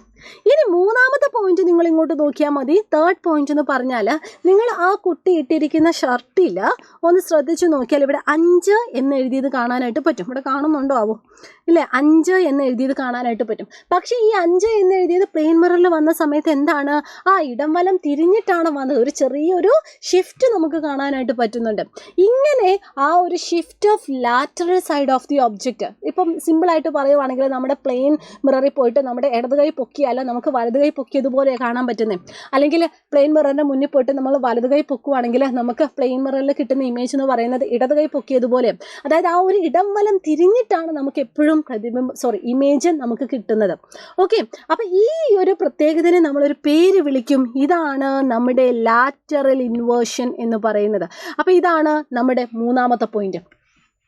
Speaker 1: ഇനി മൂന്നാമത്തെ പോയിന്റ് നിങ്ങൾ ഇങ്ങോട്ട് നോക്കിയാൽ മതി. തേർഡ് പോയിന്റ് എന്ന് പറഞ്ഞാൽ നിങ്ങൾ ആ കുട്ടി ഇട്ടിരിക്കുന്ന ഷർട്ടിൽ ഒന്ന് ശ്രദ്ധിച്ചു നോക്കിയാൽ ഇവിടെ 5 എന്ന് എഴുതിയത് കാണാനായിട്ട് പറ്റും. ഇവിടെ കാണുന്നുണ്ടോ ആവോ? ഇല്ലേ, 5 എന്ന് എഴുതിയത് കാണാനായിട്ട് പറ്റും. പക്ഷേ ഈ 5 എന്ന് എഴുതിയത് പ്ലെയിൻ മിററിൽ വന്ന സമയത്ത് എന്താണ്? ആ ഇടം വലം തിരിഞ്ഞിട്ടാണ് വന്നത്. ഒരു ചെറിയൊരു ഷിഫ്റ്റ് നമുക്ക് കാണാനായിട്ട് പറ്റുന്നുണ്ട്. ഇങ്ങനെ ആ ഒരു shift of lateral side of the object, ഇപ്പം സിമ്പിളായിട്ട് പറയുവാണെങ്കിൽ നമ്മുടെ പ്ലെയിൻ മിററിൽ പോയിട്ട് നമ്മുടെ ഇടത് കൈ പൊക്കിയാൽ നമുക്ക് വലത് കൈ പൊക്കിയതുപോലെ കാണാൻ പറ്റുന്നത്. അല്ലെങ്കിൽ പ്ലെയിൻ മിററിൻ്റെ മുന്നിൽ പോയിട്ട് നമ്മൾ വലത് കൈ പൊക്കുവാണെങ്കിൽ നമുക്ക് പ്ലെയിൻ മിററിൽ കിട്ടുന്ന ഇമേജ് എന്ന് പറയുന്നത് ഇടത് കൈ പൊക്കിയതുപോലെ. അതായത് ആ ഒരു ഇടം വലം തിരിഞ്ഞിട്ടാണ് നമുക്ക് എപ്പോഴും ഇമേജ് നമുക്ക് കിട്ടുന്നത്. ഓക്കെ, അപ്പം ഈ ഒരു പ്രത്യേകതയെ നമ്മളൊരു പേര് വിളിക്കും. ഇതാണ് നമ്മുടെ ലാറ്ററൽ ഇൻവേർഷൻ എന്ന് പറയുന്നത്. അപ്പം ഇതാണ് നമ്മുടെ മൂന്നാമത്തെ പോയിന്റ്.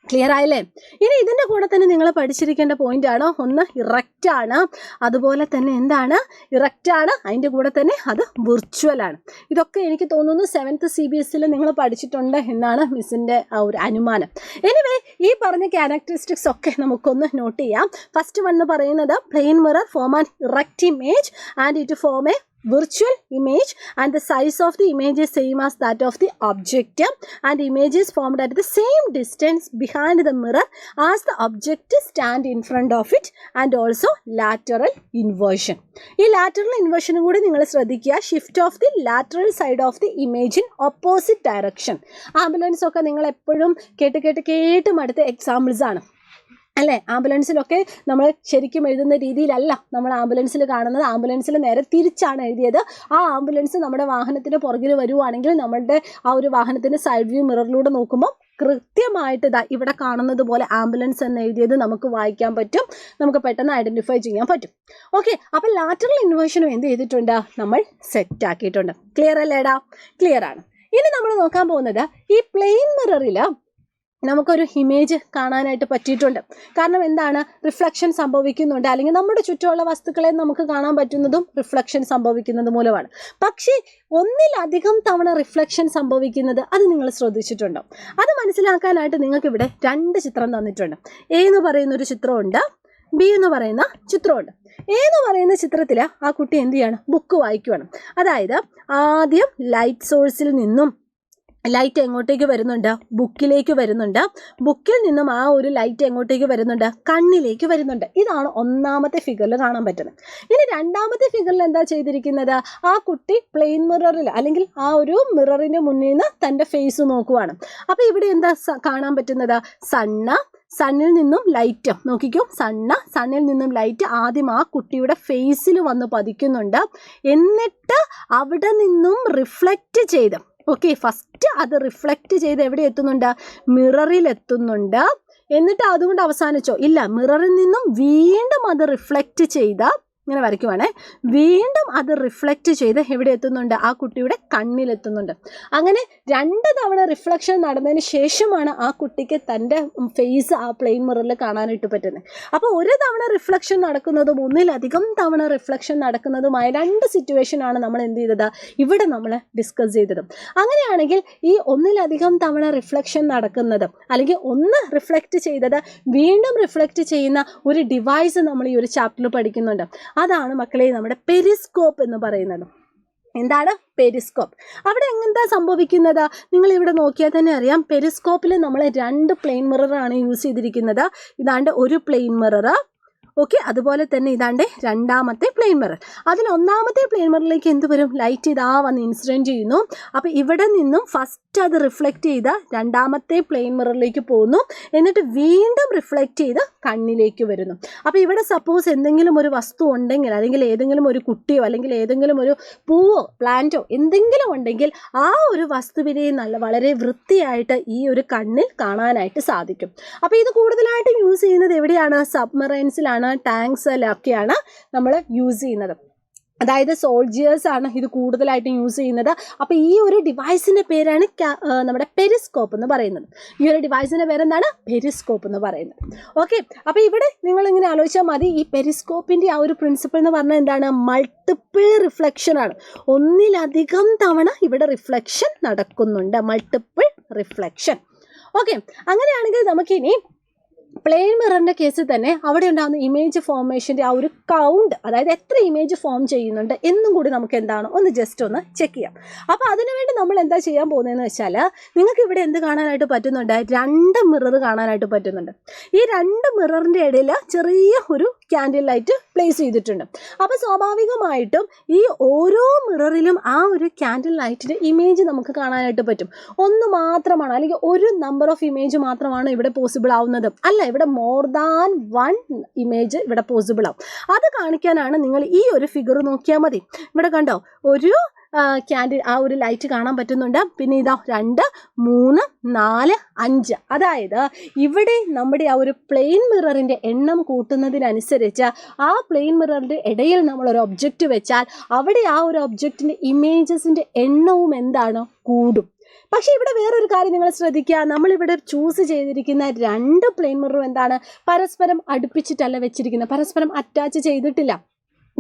Speaker 1: ക്ലിയർ ആയില്ലേ? ഇനി ഇതിൻ്റെ കൂടെ തന്നെ നിങ്ങൾ പഠിച്ചിരിക്കേണ്ട പോയിന്റ് ആണ്, ഒന്ന് ഇറക്റ്റ് ആണ്, അതുപോലെ തന്നെ എന്താണ് ഇറക്റ്റ് ആണ്, അതിൻ്റെ കൂടെ തന്നെ അത് വിർച്വൽ ആണ്. ഇതൊക്കെ എനിക്ക് തോന്നുന്നു 7th CBSE നിങ്ങൾ പഠിച്ചിട്ടുണ്ട് എന്നാണ് മിസ്സിൻ്റെ ആ ഒരു അനുമാനം. എനിവേ ഈ പറഞ്ഞ ക്യാരക്ടറിസ്റ്റിക്സ് ഒക്കെ നമുക്കൊന്ന് നോട്ട് ചെയ്യാം. ഫസ്റ്റ് വൺ എന്ന് പറയുന്നത് plane mirror form an erect image and it form a virtual image and the size of the image is same as that of the object and image is formed at the same distance behind the mirror as the object stand in front of it and also lateral inversion. ഈ lateral inversion കൂടി നിങ്ങൾ ശ്രദ്ധിക്കുക. shift of the lateral side of the image in opposite direction. Ambulance ഒക്കെ നിങ്ങൾ എപ്പോഴും കേട്ട് മടുത്ത examples ആണ് അല്ലേ? ആംബുലൻസിലൊക്കെ നമ്മൾ ശരിക്കും എഴുതുന്ന രീതിയിലല്ല നമ്മൾ ആംബുലൻസിൽ കാണുന്നത്. ആംബുലൻസിൽ നേരെ തിരിച്ചാണ് എഴുതിയത്. ആ ആംബുലൻസ് നമ്മുടെ വാഹനത്തിന് പുറകിൽ വരുവാണെങ്കിൽ നമ്മളുടെ ആ ഒരു വാഹനത്തിൻ്റെ സൈഡ് വ്യൂ മിററിലൂടെ നോക്കുമ്പോൾ കൃത്യമായിട്ട് ഇവിടെ കാണുന്നത് പോലെ ആംബുലൻസ് എന്ന് എഴുതിയത് നമുക്ക് വായിക്കാൻ പറ്റും, നമുക്ക് പെട്ടെന്ന് ഐഡൻറ്റിഫൈ ചെയ്യാൻ പറ്റും. ഓക്കെ, അപ്പോൾ ലാറ്ററൽ ഇൻവേർഷനും എന്ത് ചെയ്തിട്ടുണ്ട്? നമ്മൾ സെറ്റ് ആക്കിയിട്ടുണ്ട്. ക്ലിയർ അല്ലേടാ? ക്ലിയർ ആണ്. ഇനി നമ്മൾ നോക്കാൻ പോകുന്നത് ഈ പ്ലെയിൻ മിററിൽ നമുക്കൊരു ഇമേജ് കാണാനായിട്ട് പറ്റിയിട്ടുണ്ട്. കാരണം എന്താണ്? റിഫ്ലക്ഷൻ സംഭവിക്കുന്നുണ്ട്, അല്ലെങ്കിൽ നമ്മുടെ ചുറ്റുമുള്ള വസ്തുക്കളെ നമുക്ക് കാണാൻ പറ്റുന്നതും റിഫ്ലക്ഷൻ സംഭവിക്കുന്നത് മൂലമാണ്. പക്ഷേ ഒന്നിലധികം തവണ റിഫ്ലക്ഷൻ സംഭവിക്കുന്നത് അത് നിങ്ങൾ ശ്രദ്ധിച്ചിട്ടുണ്ടോ? അത് മനസ്സിലാക്കാനായിട്ട് നിങ്ങൾക്കിവിടെ 2 ചിത്രം തന്നിട്ടുണ്ട്. എ എന്ന് പറയുന്നൊരു ചിത്രമുണ്ട്, ബി എന്ന് പറയുന്ന ചിത്രമുണ്ട്. എ എന്ന് പറയുന്ന ചിത്രത്തിൽ ആ കുട്ടി എന്ത് ചെയ്യാണ്? ബുക്ക് വായിക്കുകയാണ്. അതായത് ആദ്യം ലൈറ്റ് സോഴ്സിൽ നിന്നും ലൈറ്റ് എങ്ങോട്ടേക്ക് വരുന്നുണ്ട്? ബുക്കിലേക്ക് വരുന്നുണ്ട്. ബുക്കിൽ നിന്നും ആ ഒരു ലൈറ്റ് എങ്ങോട്ടേക്ക് വരുന്നുണ്ട്? കണ്ണിലേക്ക് വരുന്നുണ്ട്. ഇതാണ് ഒന്നാമത്തെ ഫിഗറിൽ കാണാൻ പറ്റുന്നത്. ഇനി രണ്ടാമത്തെ ഫിഗറിൽ എന്താ ചെയ്തിരിക്കുന്നത്? ആ കുട്ടി പ്ലെയിൻ മിററിൽ അല്ലെങ്കിൽ ആ ഒരു മിററിന് മുന്നിൽ നിന്ന് തൻ്റെ ഫേസ് നോക്കുവാണ്. അപ്പോൾ ഇവിടെ എന്താ കാണാൻ പറ്റുന്നത്? സണ്ണിൽ നിന്നും ലൈറ്റ് നോക്കിക്കോ. സണ്ണിൽ നിന്നും ലൈറ്റ് ആദ്യം ആ കുട്ടിയുടെ ഫേസിൽ വന്ന് പതിക്കുന്നുണ്ട്. എന്നിട്ട് അവിടെ നിന്നും റിഫ്ലക്റ്റ് ചെയ്ത് ഫസ്റ്റ് അത് റിഫ്ലക്റ്റ് ചെയ്ത് എവിടെ എത്തുന്നുണ്ട്? മിററിൽ എത്തുന്നുണ്ട്. എന്നിട്ട് അതുകൊണ്ട് അവസാനിച്ചോ? ഇല്ല, മിററിൽ നിന്നും വീണ്ടും അത് റിഫ്ലക്റ്റ് ചെയ്ത, ഇങ്ങനെ വരയ്ക്കുവാണേ, വീണ്ടും അത് റിഫ്ലക്റ്റ് ചെയ്ത് എവിടെ എത്തുന്നുണ്ട്? ആ കുട്ടിയുടെ കണ്ണിലെത്തുന്നുണ്ട്. അങ്ങനെ 2 തവണ റിഫ്ലക്ഷൻ നടന്നതിന് ശേഷമാണ് ആ കുട്ടിക്ക് തൻ്റെ ഫേസ് ആ പ്ലെയിൻ മിററിൽ കാണാനായിട്ട് പറ്റുന്നത്. അപ്പോൾ ഒരു തവണ റിഫ്ലക്ഷൻ നടക്കുന്നതും ഒന്നിലധികം തവണ റിഫ്ലക്ഷൻ നടക്കുന്നതുമായ 2 സിറ്റുവേഷനാണ് നമ്മൾ എന്ത് ചെയ്തത്? ഇവിടെ നമ്മൾ ഡിസ്കസ് ചെയ്തത്. അങ്ങനെയാണെങ്കിൽ ഈ ഒന്നിലധികം തവണ റിഫ്ലക്ഷൻ നടക്കുന്നത് അല്ലെങ്കിൽ ഒന്ന് റിഫ്ലക്റ്റ് ചെയ്തത് വീണ്ടും റിഫ്ലക്റ്റ് ചെയ്യുന്ന ഒരു ഡിവൈസ് നമ്മൾ ഈ ഒരു ചാപ്റ്ററിൽ പഠിക്കുന്നുണ്ട്. അതാണ് മക്കളെ നമ്മുടെ പെരിസ്കോപ്പ് എന്ന് പറയുന്നത്. എന്താണ് പെരിസ്കോപ്പ്? അവിടെ എന്താ സംഭവിക്കുന്നത്? നിങ്ങൾ ഇവിടെ നോക്കിയാൽ തന്നെ അറിയാം. പെരിസ്കോപ്പിൽ നമ്മൾ 2 പ്ലെയിൻ മിററാണ് യൂസ് ചെയ്തിരിക്കുന്നത്. ഇതാണ്ട് ഒരു പ്ലെയിൻ മിറർ, അതുപോലെ തന്നെ ഇതാണ്ട് രണ്ടാമത്തെ പ്ലെയിൻ മിറർ. അതിൽ ഒന്നാമത്തെ പ്ലെയിൻ മിററിലേക്ക് എന്ത് വരും? ലൈറ്റ് ഇതാ വന്ന് ഇൻസിഡൻറ്റ് ചെയ്യുന്നു. അപ്പോൾ ഇവിടെ നിന്നും ഫസ്റ്റ് അത് റിഫ്ലക്റ്റ് ചെയ്ത് രണ്ടാമത്തെ പ്ലെയിൻ മിററിലേക്ക് പോകുന്നു. എന്നിട്ട് വീണ്ടും റിഫ്ലക്റ്റ് ചെയ്ത് കണ്ണിലേക്ക് വരുന്നു. അപ്പോൾ ഇവിടെ സപ്പോസ് എന്തെങ്കിലും ഒരു വസ്തു ഉണ്ടെങ്കിൽ, അല്ലെങ്കിൽ ഏതെങ്കിലും ഒരു കുട്ടിയോ അല്ലെങ്കിൽ ഏതെങ്കിലും ഒരു പൂവോ പ്ലാന്റോ എന്തെങ്കിലും ഉണ്ടെങ്കിൽ ആ ഒരു വസ്തുവിനെ വളരെ വൃത്തിയായിട്ട് ഈ ഒരു കണ്ണിൽ കാണാനായിട്ട് സാധിക്കും. അപ്പോൾ ഇത് കൂടുതലായിട്ട് യൂസ് ചെയ്യുന്നത് എവിടെയാണ്? സബ്മറൈൻസിലാണ്, ടാങ്ക്സിലൊക്കെയാണ് നമ്മൾ യൂസ് ചെയ്യുന്നത്. അതായത് സോൾജിയേഴ്സ് ആണ് ഇത് കൂടുതലായിട്ടും യൂസ് ചെയ്യുന്നത്. അപ്പോൾ ഈ ഒരു ഡിവൈസിൻ്റെ പേരാണ് നമ്മുടെ പെരിസ്കോപ്പ് എന്ന് പറയുന്നത്. ഈ ഒരു ഡിവൈസിൻ്റെ പേരെന്താണ്? പെരിസ്കോപ്പ് എന്ന് പറയുന്നത്. ഓക്കെ, അപ്പോൾ ഇവിടെ നിങ്ങളിങ്ങനെ ആലോചിച്ചാൽ മതി, ഈ പെരിസ്കോപ്പിൻ്റെ ആ ഒരു പ്രിൻസിപ്പിൾ എന്ന് പറഞ്ഞാൽ എന്താണ്? മൾട്ടിപ്പിൾ റിഫ്ലക്ഷൻ ആണ്. ഒന്നിലധികം തവണ ഇവിടെ റിഫ്ലക്ഷൻ നടക്കുന്നുണ്ട്, മൾട്ടിപ്പിൾ റിഫ്ലക്ഷൻ. ഓക്കെ, അങ്ങനെയാണെങ്കിൽ നമുക്കിനി പ്ലെയിൻ മിററിൻ്റെ കേസിൽ തന്നെ അവിടെ ഉണ്ടാകുന്ന ഇമേജ് ഫോർമേഷൻ്റെ ആ ഒരു കൗണ്ട്, അതായത് എത്ര ഇമേജ് ഫോം ചെയ്യുന്നുണ്ട് എന്നും കൂടി നമുക്ക് എന്താണ് ഒന്ന് ജസ്റ്റ് ഒന്ന് ചെക്ക് ചെയ്യാം. അപ്പോൾ അതിനുവേണ്ടി നമ്മൾ എന്താ ചെയ്യാൻ പോകുന്നതെന്ന് വെച്ചാൽ, നിങ്ങൾക്ക് ഇവിടെ എന്ത് കാണാനായിട്ട് പറ്റുന്നുണ്ട്? 2 മിറർ കാണാനായിട്ട് പറ്റുന്നുണ്ട്. ഈ 2 മിററിൻ്റെ ഇടയിൽ ചെറിയ ഒരു ക്യാൻഡിൽ ലൈറ്റ് പ്ലേസ് ചെയ്തിട്ടുണ്ട്. അപ്പോൾ സ്വാഭാവികമായിട്ടും ഈ ഓരോ മിററിലും ആ ഒരു ക്യാൻഡിൽ ലൈറ്റിൻ്റെ ഇമേജ് നമുക്ക് കാണാനായിട്ട് പറ്റും. ഒന്ന് മാത്രമാണ്, അല്ലെങ്കിൽ ഒരു നമ്പർ ഓഫ് ഇമേജ് മാത്രമാണ് ഇവിടെ പോസിബിൾ ആവുന്നത്. അല്ല, ഇവിടെ മോർ ദാൻ 1 ഇമേജ് ഇവിടെ പോസിബിൾ ആവും. അത് കാണിക്കാനാണ് നിങ്ങൾ ഈ ഒരു ഫിഗർ നോക്കിയാൽ മതി. ഇവിടെ കണ്ടോ, ഒരു ക്യാൻഡിൽ ആ ഒരു ലൈറ്റ് കാണാൻ പറ്റുന്നുണ്ട്. പിന്നെ ഇതാ 2, 3, 4, 5. അതായത് ഇവിടെ നമ്മുടെ ആ ഒരു പ്ലെയിൻ മിററിൻ്റെ എണ്ണം കൂട്ടുന്നതിനനുസരിച്ച് ആ പ്ലെയിൻ മിററിൻ്റെ ഇടയിൽ നമ്മളൊരു ഒബ്ജക്റ്റ് വെച്ചാൽ അവിടെ ആ ഒരു ഒബ്ജക്റ്റിൻ്റെ ഇമേജസിൻ്റെ എണ്ണവും എന്താണ്? കൂടും. പക്ഷേ ഇവിടെ വേറൊരു കാര്യം നിങ്ങൾ ശ്രദ്ധിക്കുക, നമ്മളിവിടെ ചൂസ് ചെയ്തിരിക്കുന്ന 2 പ്ലെയിൻ മിററും എന്താണ്? പരസ്പരം അടുപ്പിച്ചിട്ടല്ല വെച്ചിരിക്കുന്നത്, പരസ്പരം അറ്റാച്ച് ചെയ്തിട്ടില്ല.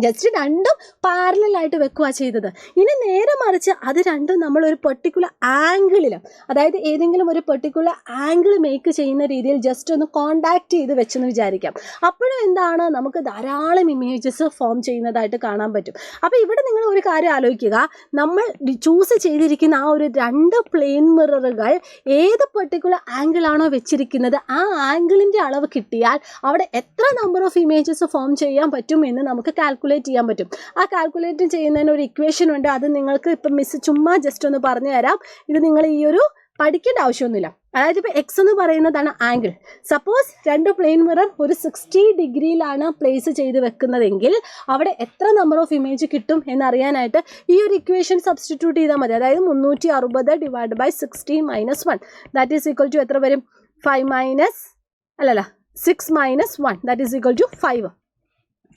Speaker 1: ജസ്റ്റ് 2ഉം പാരലായിട്ട് വെക്കുക ചെയ്തത്. ഇനി നേരെ മറിച്ച് അത് 2ഉം നമ്മളൊരു പെർട്ടിക്കുലർ ആംഗിളിൽ, അതായത് ഏതെങ്കിലും ഒരു പെർട്ടിക്കുലർ ആംഗിൾ മേക്ക് ചെയ്യുന്ന രീതിയിൽ ജസ്റ്റ് ഒന്ന് കോണ്ടാക്ട് ചെയ്ത് വെച്ചെന്ന് വിചാരിക്കാം. അപ്പോഴും എന്താണ്? നമുക്ക് ധാരാളം ഇമേജസ് ഫോം ചെയ്യുന്നതായിട്ട് കാണാൻ പറ്റും. അപ്പോൾ ഇവിടെ നിങ്ങൾ ഒരു കാര്യം ആലോചിക്കുക, നമ്മൾ ചൂസ് ചെയ്തിരിക്കുന്ന ആ ഒരു 2 പ്ലെയിൻ മിററുകൾ ഏത് പെർട്ടിക്കുലർ ആംഗിളാണോ വെച്ചിരിക്കുന്നത് ആ ആംഗിളിൻ്റെ അളവ് കിട്ടിയാൽ അവിടെ എത്ര നമ്പർ ഓഫ് ഇമേജസ് ഫോം ചെയ്യാൻ പറ്റും എന്ന് നമുക്ക് കാൽക്കുലേറ്റ് ചെയ്യാൻ പറ്റും. ആ കാൽക്കുലേറ്റ് ചെയ്യുന്നതിന് ഒരു ഇക്വേഷൻ ഉണ്ട്. അത് നിങ്ങൾക്ക് ഇപ്പം മിസ് ചുമ്മാ ജസ്റ്റ് ഒന്ന് പറഞ്ഞു തരാം. ഇത് നിങ്ങൾ ഈ ഒരു പഠിക്കേണ്ട ആവശ്യമൊന്നുമില്ല. അതായത് ഇപ്പോൾ എക്സ് എന്ന് പറയുന്നതാണ് ആംഗിൾ. സപ്പോസ് 2 പ്ലെയിൻ മിറർ ഒരു 60 ഡിഗ്രിയിലാണ് പ്ലേസ് ചെയ്ത് വെക്കുന്നതെങ്കിൽ അവിടെ എത്ര നമ്പർ ഓഫ് ഇമേജ് കിട്ടും എന്നറിയാനായിട്ട് ഈ ഒരു ഇക്വേഷൻ സബ്സ്റ്റിറ്റ്യൂട്ട് ചെയ്താൽ മതി. അതായത് 360 divide by 60 minus 1 that is equal to എത്ര വരും? 6 minus 1 that is equal to 5.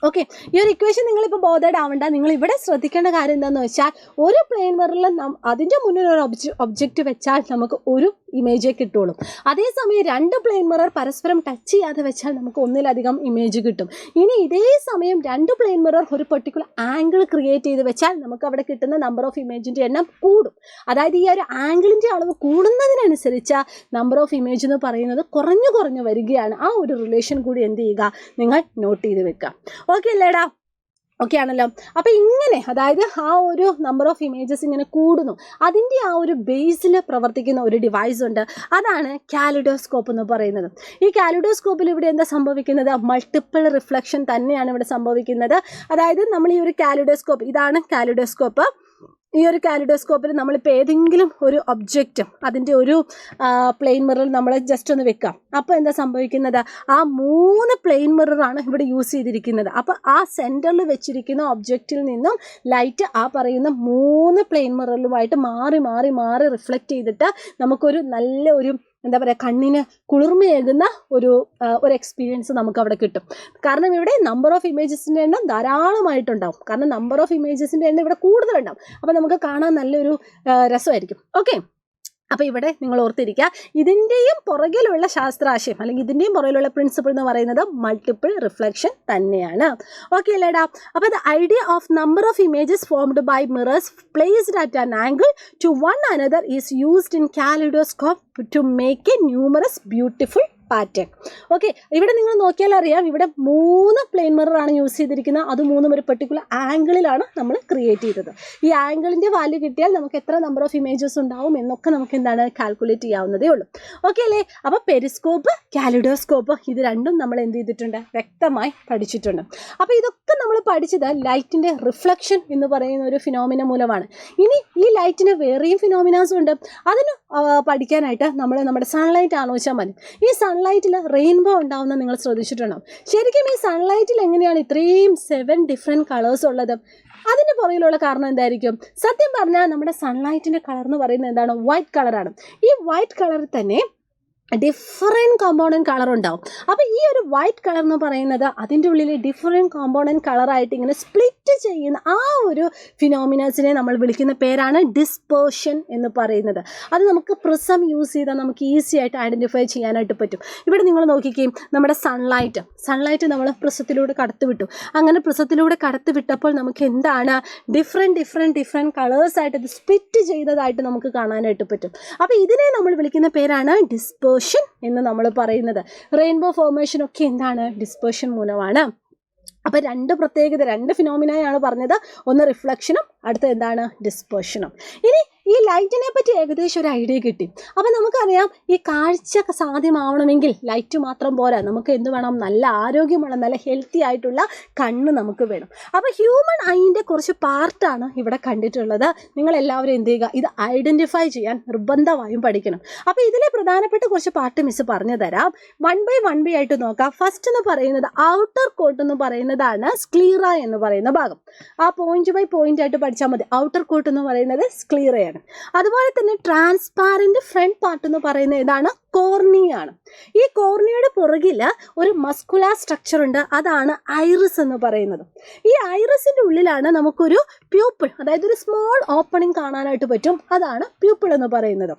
Speaker 1: Okay, ഈ ഒരു ഇക്വേഷൻ നിങ്ങളിപ്പോൾ ബോധേഡ് ആവണ്ട. നിങ്ങൾ ഇവിടെ ശ്രദ്ധിക്കേണ്ട കാര്യം എന്താണെന്ന് വെച്ചാൽ, ഒരു പ്ലെയിൻ മിററിൽ അതിൻ്റെ മുന്നിൽ ഒരു ഒബ്ജക്റ്റ് വെച്ചാൽ നമുക്ക് ഒരു ഇമേജേ കിട്ടുള്ളൂ. അതേസമയം 2 പ്ലെയിൻ മിറർ പരസ്പരം ടച്ച് ചെയ്യാതെ വെച്ചാൽ നമുക്ക് ഒന്നിലധികം ഇമേജ് കിട്ടും. ഇനി ഇതേ സമയം 2 പ്ലെയിൻ മിറർ ഒരു പെർട്ടിക്കുലർ ആംഗിൾ ക്രിയേറ്റ് ചെയ്ത് വെച്ചാൽ നമുക്ക് അവിടെ കിട്ടുന്ന നമ്പർ ഓഫ് ഇമേജിൻ്റെ എണ്ണം കൂടും. അതായത് ഈ ഒരു ആംഗിളിൻ്റെ അളവ് കൂടുന്നതിനനുസരിച്ച് നമ്പർ ഓഫ് ഇമേജ് എന്ന് പറയുന്നത് കുറഞ്ഞു വരികയാണ്. ആ ഒരു റിലേഷൻ കൂടി എന്ത് ചെയ്യുക? നിങ്ങൾ നോട്ട് ചെയ്ത് വെക്കുക. ഓക്കെ അല്ലേടാ? ഓക്കെ ആണല്ലോ. അപ്പോൾ ഇങ്ങനെ, അതായത് ആ ഒരു നമ്പർ ഓഫ് ഇമേജസ് ഇങ്ങനെ കൂടുന്നു. അതിൻ്റെ ആ ഒരു ബേസിൽ പ്രവർത്തിക്കുന്ന ഒരു ഡിവൈസ് ഉണ്ട്. അതാണ് കാലിഡോസ്കോപ്പ് എന്ന് പറയുന്നത്. ഈ കാലിഡോസ്കോപ്പിൽ ഇവിടെ എന്താ സംഭവിക്കുന്നത്? മൾട്ടിപ്പിൾ റിഫ്ലക്ഷൻ തന്നെയാണ് ഇവിടെ സംഭവിക്കുന്നത്. അതായത് നമ്മൾ ഈ ഒരു കാലിഡോസ്കോപ്പ്, ഇതാണ് കാലിഡോസ്കോപ്പ്. ഈ ഒരു കാലിഡോസ്കോപ്പിൽ നമ്മളിപ്പോൾ ഏതെങ്കിലും ഒരു ഒബ്ജക്റ്റ് അതിൻ്റെ ഒരു പ്ലെയിൻ മിറർ നമ്മൾ ജസ്റ്റ് ഒന്ന് വെക്കാം. അപ്പോൾ എന്താ സംഭവിക്കുന്നത്? ആ 3 പ്ലെയിൻ മിററാണ് ഇവിടെ യൂസ് ചെയ്തിരിക്കുന്നത്. അപ്പോൾ ആ സെൻറ്ററിൽ വെച്ചിരിക്കുന്ന ഒബ്ജക്റ്റിൽ നിന്നും ലൈറ്റ് ആ പറയുന്ന 3 പ്ലെയിൻ മിററിലുമായിട്ട് മാറി റിഫ്ലക്റ്റ് ചെയ്തിട്ട് നമുക്കൊരു നല്ല ഒരു എന്താ പറയുക, കണ്ണിന് കുളിർമയേകുന്ന ഒരു എക്സ്പീരിയൻസ് നമുക്ക് അവിടെ കിട്ടും. കാരണം ഇവിടെ നമ്പർ ഓഫ് ഇമേജസിൻ്റെ എണ്ണം ധാരാളമായിട്ടുണ്ടാവും. കാരണം നമ്പർ ഓഫ് ഇമേജസിൻ്റെ എണ്ണം ഇവിടെ കൂടുതലുണ്ടാവും. അപ്പോൾ നമുക്ക് കാണാൻ നല്ലൊരു രസമായിരിക്കും. ഓക്കെ, അപ്പോൾ ഇവിടെ നിങ്ങൾ ഓർത്തിരിക്കുക, ഇതിൻ്റെയും പുറകിലുള്ള ശാസ്ത്രാശയം അല്ലെങ്കിൽ ഇതിൻ്റെയും പുറകിലുള്ള പ്രിൻസിപ്പിൾ എന്ന് പറയുന്നത് മൾട്ടിപ്പിൾ റിഫ്ലക്ഷൻ തന്നെയാണ്. ഓക്കെ അല്ലേടാ? അപ്പോൾ the idea of number of images formed by mirrors placed at an angle to one another is used in kaleidoscope to make a numerous beautiful pattern. Okay, ഇവിടെ നിങ്ങൾ നോക്കിയാൽ അറിയാം, ഇവിടെ 3 പ്ലെയിൻ മിററാണ് യൂസ് ചെയ്തിരിക്കുന്നത്. അത് 3ഉം ഒരു പെർട്ടിക്കുലർ ആംഗിളിലാണ് നമ്മൾ ക്രിയേറ്റ് ചെയ്തത്. ഈ ആംഗിളിൻ്റെ വാല്യൂ കിട്ടിയാൽ നമുക്ക് എത്ര നമ്പർ ഓഫ് ഇമേജസ് ഉണ്ടാവും എന്നൊക്കെ നമുക്ക് എന്താണ് കാൽക്കുലേറ്റ് ചെയ്യാവുന്നതേ ഉള്ളൂ. ഓക്കെ അല്ലേ? അപ്പോൾ പെരിസ്കോപ്പ്, കാലിഡോസ്കോപ്പ് ഇത് രണ്ടും നമ്മൾ എന്ത് ചെയ്തിട്ടുണ്ട്? വ്യക്തമായി പഠിച്ചിട്ടുണ്ട്. അപ്പോൾ ഇതൊക്കെ നമ്മൾ പഠിച്ചത് ലൈറ്റിൻ്റെ റിഫ്ലക്ഷൻ എന്ന് പറയുന്ന ഒരു ഫിനോമിന മൂലമാണ്. ഇനി ഈ ലൈറ്റിന് വേറെയും ഫിനോമിനാസും ഉണ്ട്. അതിന് പഠിക്കാനായിട്ട് നമ്മൾ നമ്മുടെ സൺലൈറ്റ് ആലോചിച്ചാൽ മതി. ഈ സൺലൈറ്റിൽ റെയിൻബോ ഉണ്ടാവുന്ന നിങ്ങൾ ശ്രദ്ധിച്ചിട്ടുണ്ടാവും. ശരിക്കും ഈ സൺലൈറ്റിൽ എങ്ങനെയാണ് ഇത്രയും 7 ഡിഫറെൻറ്റ് കളേഴ്സ് ഉള്ളത്? അതിന് പുറകിലുള്ള കാരണം എന്തായിരിക്കും? സത്യം പറഞ്ഞാൽ നമ്മുടെ സൺലൈറ്റിൻ്റെ കളർ എന്ന് പറയുന്നത് എന്താണ്? വൈറ്റ് കളറാണ്. ഈ വൈറ്റ് കളർ തന്നെ ഡിഫറെൻറ്റ് കോമ്പോണൻറ്റ് കളർ ഉണ്ടാവും. അപ്പോൾ ഈ ഒരു വൈറ്റ് കളർ എന്ന് പറയുന്നത് അതിൻ്റെ ഉള്ളിൽ ഡിഫറെൻറ്റ് കോമ്പോണൻറ്റ് കളറായിട്ട് ഇങ്ങനെ സ്പ്ലിറ്റ് ചെയ്യുന്ന ആ ഒരു ഫിനോമിനാസിനെ നമ്മൾ വിളിക്കുന്ന പേരാണ് ഡിസ്പേർഷൻ എന്ന് പറയുന്നത്. അത് നമുക്ക് പ്രിസം യൂസ് ചെയ്താൽ നമുക്ക് ഈസി ആയിട്ട് ഐഡൻറ്റിഫൈ ചെയ്യാനായിട്ട് പറ്റും. ഇവിടെ നിങ്ങൾ നോക്കിക്കുകയും നമ്മുടെ സൺലൈറ്റ് നമ്മൾ പ്രിസത്തിലൂടെ കടത്തിവിട്ടു. അങ്ങനെ പ്രിസത്തിലൂടെ കടത്തിവിട്ടപ്പോൾ നമുക്ക് എന്താണ് ഡിഫറെൻറ്റ് കളേഴ്സായിട്ട് ഇത് സ്പ്ലിറ്റ് ചെയ്തതായിട്ട് നമുക്ക് കാണാനായിട്ട് പറ്റും. അപ്പോൾ ഇതിനെ നമ്മൾ വിളിക്കുന്ന പേരാണ് ഡിസ്പേർഷൻ എന്ന് നമ്മൾ പറയുന്നത്. റെയിൻബോ ഫോർമേഷൻ ഒക്കെ എന്താണ് ഡിസ്പേർഷൻ മൂലമാണ്. അപ്പോൾ രണ്ട് ഫിനോമിനയാണ് പറഞ്ഞത്. ഒന്ന് റിഫ്ലക്ഷനും അടുത്ത എന്താണ് ഡിസ്പേർഷനും. ഇനി ഈ ലൈറ്റിനെ പറ്റി ഏകദേശം ഒരു ഐഡിയ കിട്ടി. അപ്പോൾ നമുക്കറിയാം ഈ കാഴ്ച സാധ്യമാവണമെങ്കിൽ ലൈറ്റ് മാത്രം പോരാ, നമുക്ക് എന്ത് വേണം, നല്ല ആരോഗ്യമുള്ള നല്ല ഹെൽത്തി ആയിട്ടുള്ള കണ്ണ് നമുക്ക് വേണം. അപ്പോൾ ഹ്യൂമൻ ഐൻ്റെ കുറച്ച് പാർട്ടാണ് ഇവിടെ കണ്ടിട്ടുള്ളത്. നിങ്ങളെല്ലാവരും എന്ത് ചെയ്യുക, ഇത് ഐഡൻറ്റിഫൈ ചെയ്യാൻ നിർബന്ധമായും പഠിക്കണം. അപ്പോൾ ഇതിലെ പ്രധാനപ്പെട്ട കുറച്ച് പാർട്ട് മിസ് പറഞ്ഞു തരാം. വൺ ബൈ ആയിട്ട് നോക്കാം. ഫസ്റ്റ് എന്ന് പറയുന്നത് ഔട്ടർ കോട്ട് എന്ന് പറയുന്നതാണ് സ്ക്ലീറ എന്ന് പറയുന്ന ഭാഗം. ആ പോയിന്റ് ബൈ പോയിന്റ് ആയിട്ട് പഠിച്ചാൽ മതി. ഔട്ടർ കോട്ട് എന്ന് പറയുന്നത് സ്ക്ലീറയാണ്. അതുപോലെ തന്നെ ട്രാൻസ്പാരന്റ് ഫ്രണ്ട് പാർട്ട് എന്ന് പറയുന്നത് ഏതാണ്, കോർണിയാണ്. ഈ കോർണിയയുടെ പുറകിൽ ഒരു മസ്കുലാർ സ്ട്രക്ചർ ഉണ്ട്, അതാണ് ഐറിസ് എന്ന് പറയുന്നത്. ഈ ഐറിസിന്റെ ഉള്ളിലാണ് നമുക്കൊരു പ്യൂപ്പിൾ, അതായത് ഒരു സ്മോൾ ഓപ്പണിംഗ് കാണാനായിട്ട് പറ്റും, അതാണ് പ്യൂപ്പിൾ എന്ന് പറയുന്നത്.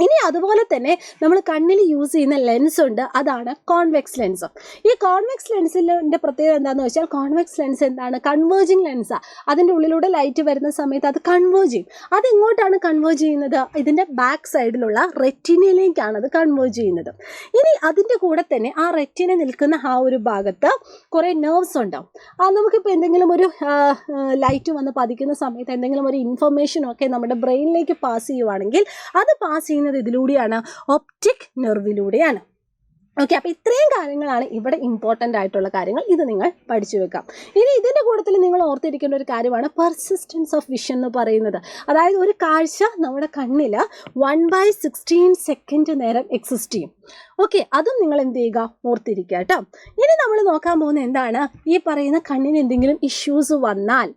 Speaker 1: ഇനി അതുപോലെ തന്നെ നമ്മൾ കണ്ണിൽ യൂസ് ചെയ്യുന്ന ലെൻസ് ഉണ്ട്, അതാണ് കോൺവെക്സ് ലെൻസ്. ഈ കോൺവെക്സ് ലെൻസിൻ്റെ പ്രത്യേകത എന്താണെന്ന് വെച്ചാൽ, കോൺവെക്സ് ലെൻസ് എന്താണ്, കൺവേർജിങ് ലെൻസാണ്. അതിൻ്റെ ഉള്ളിലൂടെ ലൈറ്റ് വരുന്ന സമയത്ത് അത് കൺവേർജ് ചെയ്യും. അതെങ്ങോട്ടാണ് കൺവേർജ് ചെയ്യുന്നത്, ഇതിൻ്റെ ബാക്ക് സൈഡിലുള്ള റെറ്റിനയിലേക്കാണ് അത് കൺവേർജ് ചെയ്യുന്നത്. ഇനി അതിൻ്റെ കൂടെ തന്നെ ആ റെറ്റിന നിൽക്കുന്ന ആ ഒരു ഭാഗത്ത് കുറേ നെർവ്സ് ഉണ്ടാവും. നമുക്കിപ്പോൾ എന്തെങ്കിലും ഒരു ലൈറ്റ് വന്ന് പതിക്കുന്ന സമയത്ത് എന്തെങ്കിലും ഒരു ഇൻഫർമേഷനൊക്കെ നമ്മുടെ ബ്രെയിനിലേക്ക് പാസ് ചെയ്യുവാണെങ്കിൽ അത് പാസ് ചെയ്യുന്നത് ഇതിലൂടെയാണ്, ഒപ്റ്റിക് നെർവിലൂടെയാണ്. ഓക്കെ, അപ്പോൾ ഇത്രയും കാര്യങ്ങളാണ് ഇവിടെ ഇമ്പോർട്ടൻ്റ് ആയിട്ടുള്ള കാര്യങ്ങൾ. ഇത് നിങ്ങൾ പഠിച്ചു വെക്കാം. ഇനി ഇതിൻ്റെ കൂട്ടത്തിൽ നിങ്ങൾ ഓർത്തിരിക്കേണ്ട ഒരു കാര്യമാണ് പെർസിസ്റ്റൻസ് ഓഫ് വിഷൻ എന്ന് പറയുന്നത്. അതായത് ഒരു കാഴ്ച നമ്മുടെ കണ്ണിൽ 1/16 സെക്കൻഡ് നേരം എക്സിസ്റ്റ് ചെയ്യും. ഓക്കെ, അതും നിങ്ങൾ എന്ത് ചെയ്യുക, ഓർത്തിരിക്കുക കേട്ടോ. ഇനി നമ്മൾ നോക്കാൻ പോകുന്നത് എന്താണ്, ഈ പറയുന്ന കണ്ണിന് എന്തെങ്കിലും ഇഷ്യൂസ് വന്നാൽ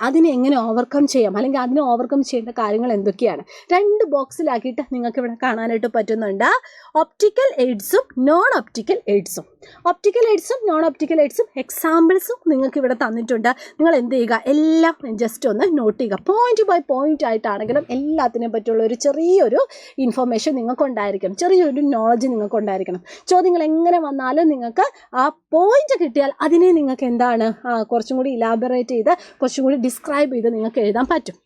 Speaker 1: അതിനെ എങ്ങനെ ഓവർകം ചെയ്യാം, അല്ലെങ്കിൽ അതിനെ ഓവർകം ചെയ്യേണ്ട കാര്യങ്ങൾ എന്തൊക്കെയാണ്. 2 ബോക്സിലാക്കിയിട്ട് നിങ്ങൾക്ക് ഇവിടെ കാണാനായിട്ട് പറ്റുന്നുണ്ട്. ഒപ്റ്റിക്കൽ എയ്ഡ്സും നോൺ ഒപ്റ്റിക്കൽ എയ്ഡ്സും. ഒപ്റ്റിക്കൽ എയ്ഡ്സും നോൺ ഒപ്റ്റിക്കൽ എയ്ഡ്സും എക്സാമ്പിൾസും നിങ്ങൾക്ക് ഇവിടെ തന്നിട്ടുണ്ട്. നിങ്ങൾ എന്ത് ചെയ്യുക, എല്ലാം ജസ്റ്റ് ഒന്ന് നോട്ട് ചെയ്യുക. പോയിന്റ് ബൈ പോയിന്റ് ആയിട്ടാണെങ്കിലും എല്ലാത്തിനെ പറ്റിയുള്ള ഒരു ചെറിയൊരു ഇൻഫർമേഷൻ നിങ്ങൾക്കുണ്ടായിരിക്കണം, ചെറിയൊരു നോളജ് നിങ്ങൾക്കുണ്ടായിരിക്കണം. ചോദ്യങ്ങൾ എങ്ങനെ വന്നാലും നിങ്ങൾക്ക് ആ പോയിന്റ് കിട്ടിയാൽ അതിനെ നിങ്ങൾക്ക് എന്താണ് കുറച്ചും കൂടി ഇലാബറേറ്റ് ചെയ്ത് കുറച്ചും കൂടി ഡിസ്ക്രൈബ് ചെയ്ത് നിങ്ങൾക്ക് എഴുതാൻ പറ്റും.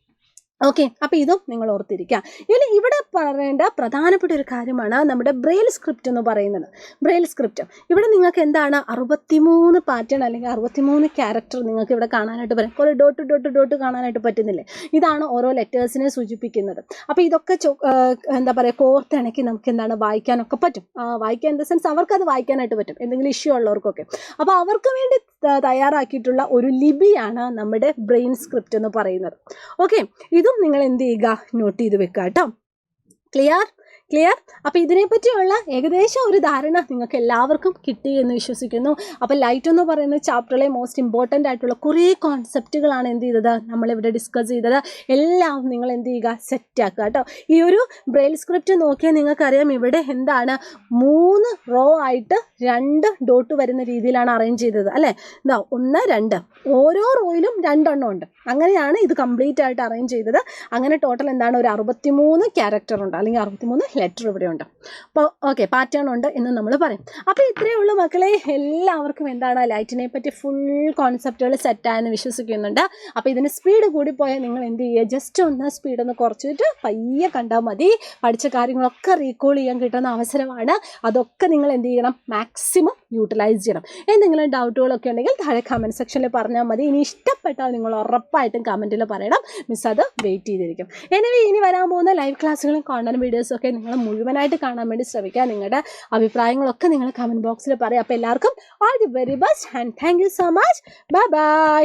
Speaker 1: ഓക്കെ, അപ്പോൾ ഇതും നിങ്ങൾ ഓർത്തിരിക്കുക. ഇനി ഇവിടെ പറയേണ്ട പ്രധാനപ്പെട്ട ഒരു കാര്യമാണ് നമ്മുടെ ബ്രെയിൽ സ്ക്രിപ്റ്റ് എന്ന് പറയുന്നത്. ബ്രെയിൽ സ്ക്രിപ്റ്റ് ഇവിടെ നിങ്ങൾക്ക് എന്താണ് 63 പാറ്റേൺ അല്ലെങ്കിൽ 63 ക്യാരക്ടർ നിങ്ങൾക്ക് ഇവിടെ കാണാനായിട്ട് പറ്റും. കുറേ ഡോട്ട് കാണാനായിട്ട് പറ്റുന്നില്ലേ, ഇതാണ് ഓരോ ലെറ്റേഴ്സിനെ സൂചിപ്പിക്കുന്നത്. അപ്പോൾ ഇതൊക്കെ എന്താ പറയുക, കോർത്തിണക്കി നമുക്ക് എന്താണ് വായിക്കാനൊക്കെ പറ്റും. വായിക്കാൻ ഇൻ ദ സെൻസ് അവർക്കത് വായിക്കാനായിട്ട് പറ്റും, എന്തെങ്കിലും ഇഷ്യൂ ഉള്ളവർക്കൊക്കെ. അപ്പോൾ അവർക്ക് വേണ്ടി തയ്യാറാക്കിയിട്ടുള്ള ഒരു ലിപിയാണ് നമ്മുടെ ബ്രെയിൻ സ്ക്രിപ്റ്റ് എന്ന് പറയുന്നത്. ഓക്കെ, ഇതും നിങ്ങൾ എന്ത് ചെയ്യുക, നോട്ട് ചെയ്ത് വെക്കുക കേട്ടോ. ക്ലിയർ? അപ്പോൾ ഇതിനെപ്പറ്റിയുള്ള ഏകദേശം ഒരു ധാരണ നിങ്ങൾക്ക് എല്ലാവർക്കും കിട്ടി എന്ന് വിശ്വസിക്കുന്നു. അപ്പോൾ ലൈറ്റ് എന്ന് പറയുന്ന ചാപ്റ്ററിലെ മോസ്റ്റ് ഇമ്പോർട്ടൻ്റ് ആയിട്ടുള്ള കുറേ കോൺസെപ്റ്റുകളാണ് എന്ത് ചെയ്തത്, നമ്മളിവിടെ ഡിസ്കസ് ചെയ്തത്. എല്ലാം നിങ്ങൾ എന്ത് ചെയ്യുക, സെറ്റാക്കുക കേട്ടോ. ഈ ഒരു ബ്രെയിൽ സ്ക്രിപ്റ്റ് നോക്കിയാൽ നിങ്ങൾക്കറിയാം, ഇവിടെ എന്താണ് 3 റോ ആയിട്ട് 2 ഡോട്ട് വരുന്ന രീതിയിലാണ് അറേഞ്ച് ചെയ്തത് അല്ലേ. 1 2 ഓരോ റോയിലും 2 എണ്ണം ഉണ്ട്. അങ്ങനെയാണ് ഇത് കംപ്ലീറ്റ് ആയിട്ട് അറേഞ്ച് ചെയ്തത്. അങ്ങനെ ടോട്ടൽ എന്താണ്, ഒരു 63 ക്യാരക്ടർ ഉണ്ട്, അല്ലെങ്കിൽ 63 ലെറ്റർ ഇവിടെ ഉണ്ട്. അപ്പോൾ ഓക്കെ, പാറ്റേൺ ഉണ്ട് എന്ന് നമ്മൾ പറയും. അപ്പോൾ ഇത്രയേ ഉള്ളൂ മക്കളെ. എല്ലാവർക്കും എന്താണ് ലൈറ്റിനെ പറ്റി ഫുൾ കോൺസെപ്റ്റുകൾ സെറ്റായെന്ന് വിശ്വസിക്കുന്നുണ്ട്. അപ്പോൾ ഇതിന് സ്പീഡ് കൂടിപ്പോയാൽ നിങ്ങൾ എന്ത് ചെയ്യുക, ജസ്റ്റ് ഒന്ന് സ്പീഡൊന്ന് കുറച്ചിട്ട് പയ്യെ കണ്ടാൽ മതി. പഠിച്ച കാര്യങ്ങളൊക്കെ റീകോൾ ചെയ്യാൻ കിട്ടുന്ന അവസരമാണ്. അതൊക്കെ നിങ്ങൾ എന്ത് ചെയ്യണം, മാക്സിമം യൂട്ടിലൈസ് ചെയ്യണം. എന്തെങ്കിലും ഡൗട്ടുകളൊക്കെ ഉണ്ടെങ്കിൽ താഴെ കമൻറ്റ് സെക്ഷനിൽ പറഞ്ഞാൽ മതി. ഇനി ഇഷ്ടപ്പെട്ടാൽ നിങ്ങൾ ഉറപ്പായിട്ടും കമൻറ്റിൽ പറയണം, മിസ് അത് വെയിറ്റ് ചെയ്തിരിക്കും. ഇനി വരാൻ പോകുന്ന ലൈവ് ക്ലാസ്സുകളും കോണ്ടന്റ് വീഡിയോസും ഒക്കെ നിങ്ങൾ മുഴുവനായിട്ട് കാണാൻ വേണ്ടി ശ്രമിക്കുക. നിങ്ങളുടെ അഭിപ്രായങ്ങളൊക്കെ നിങ്ങൾ കമൻറ്റ് ബോക്സിൽ പറയാം. അപ്പോൾ എല്ലാവർക്കും all the very best and thank you so much. Bye bye.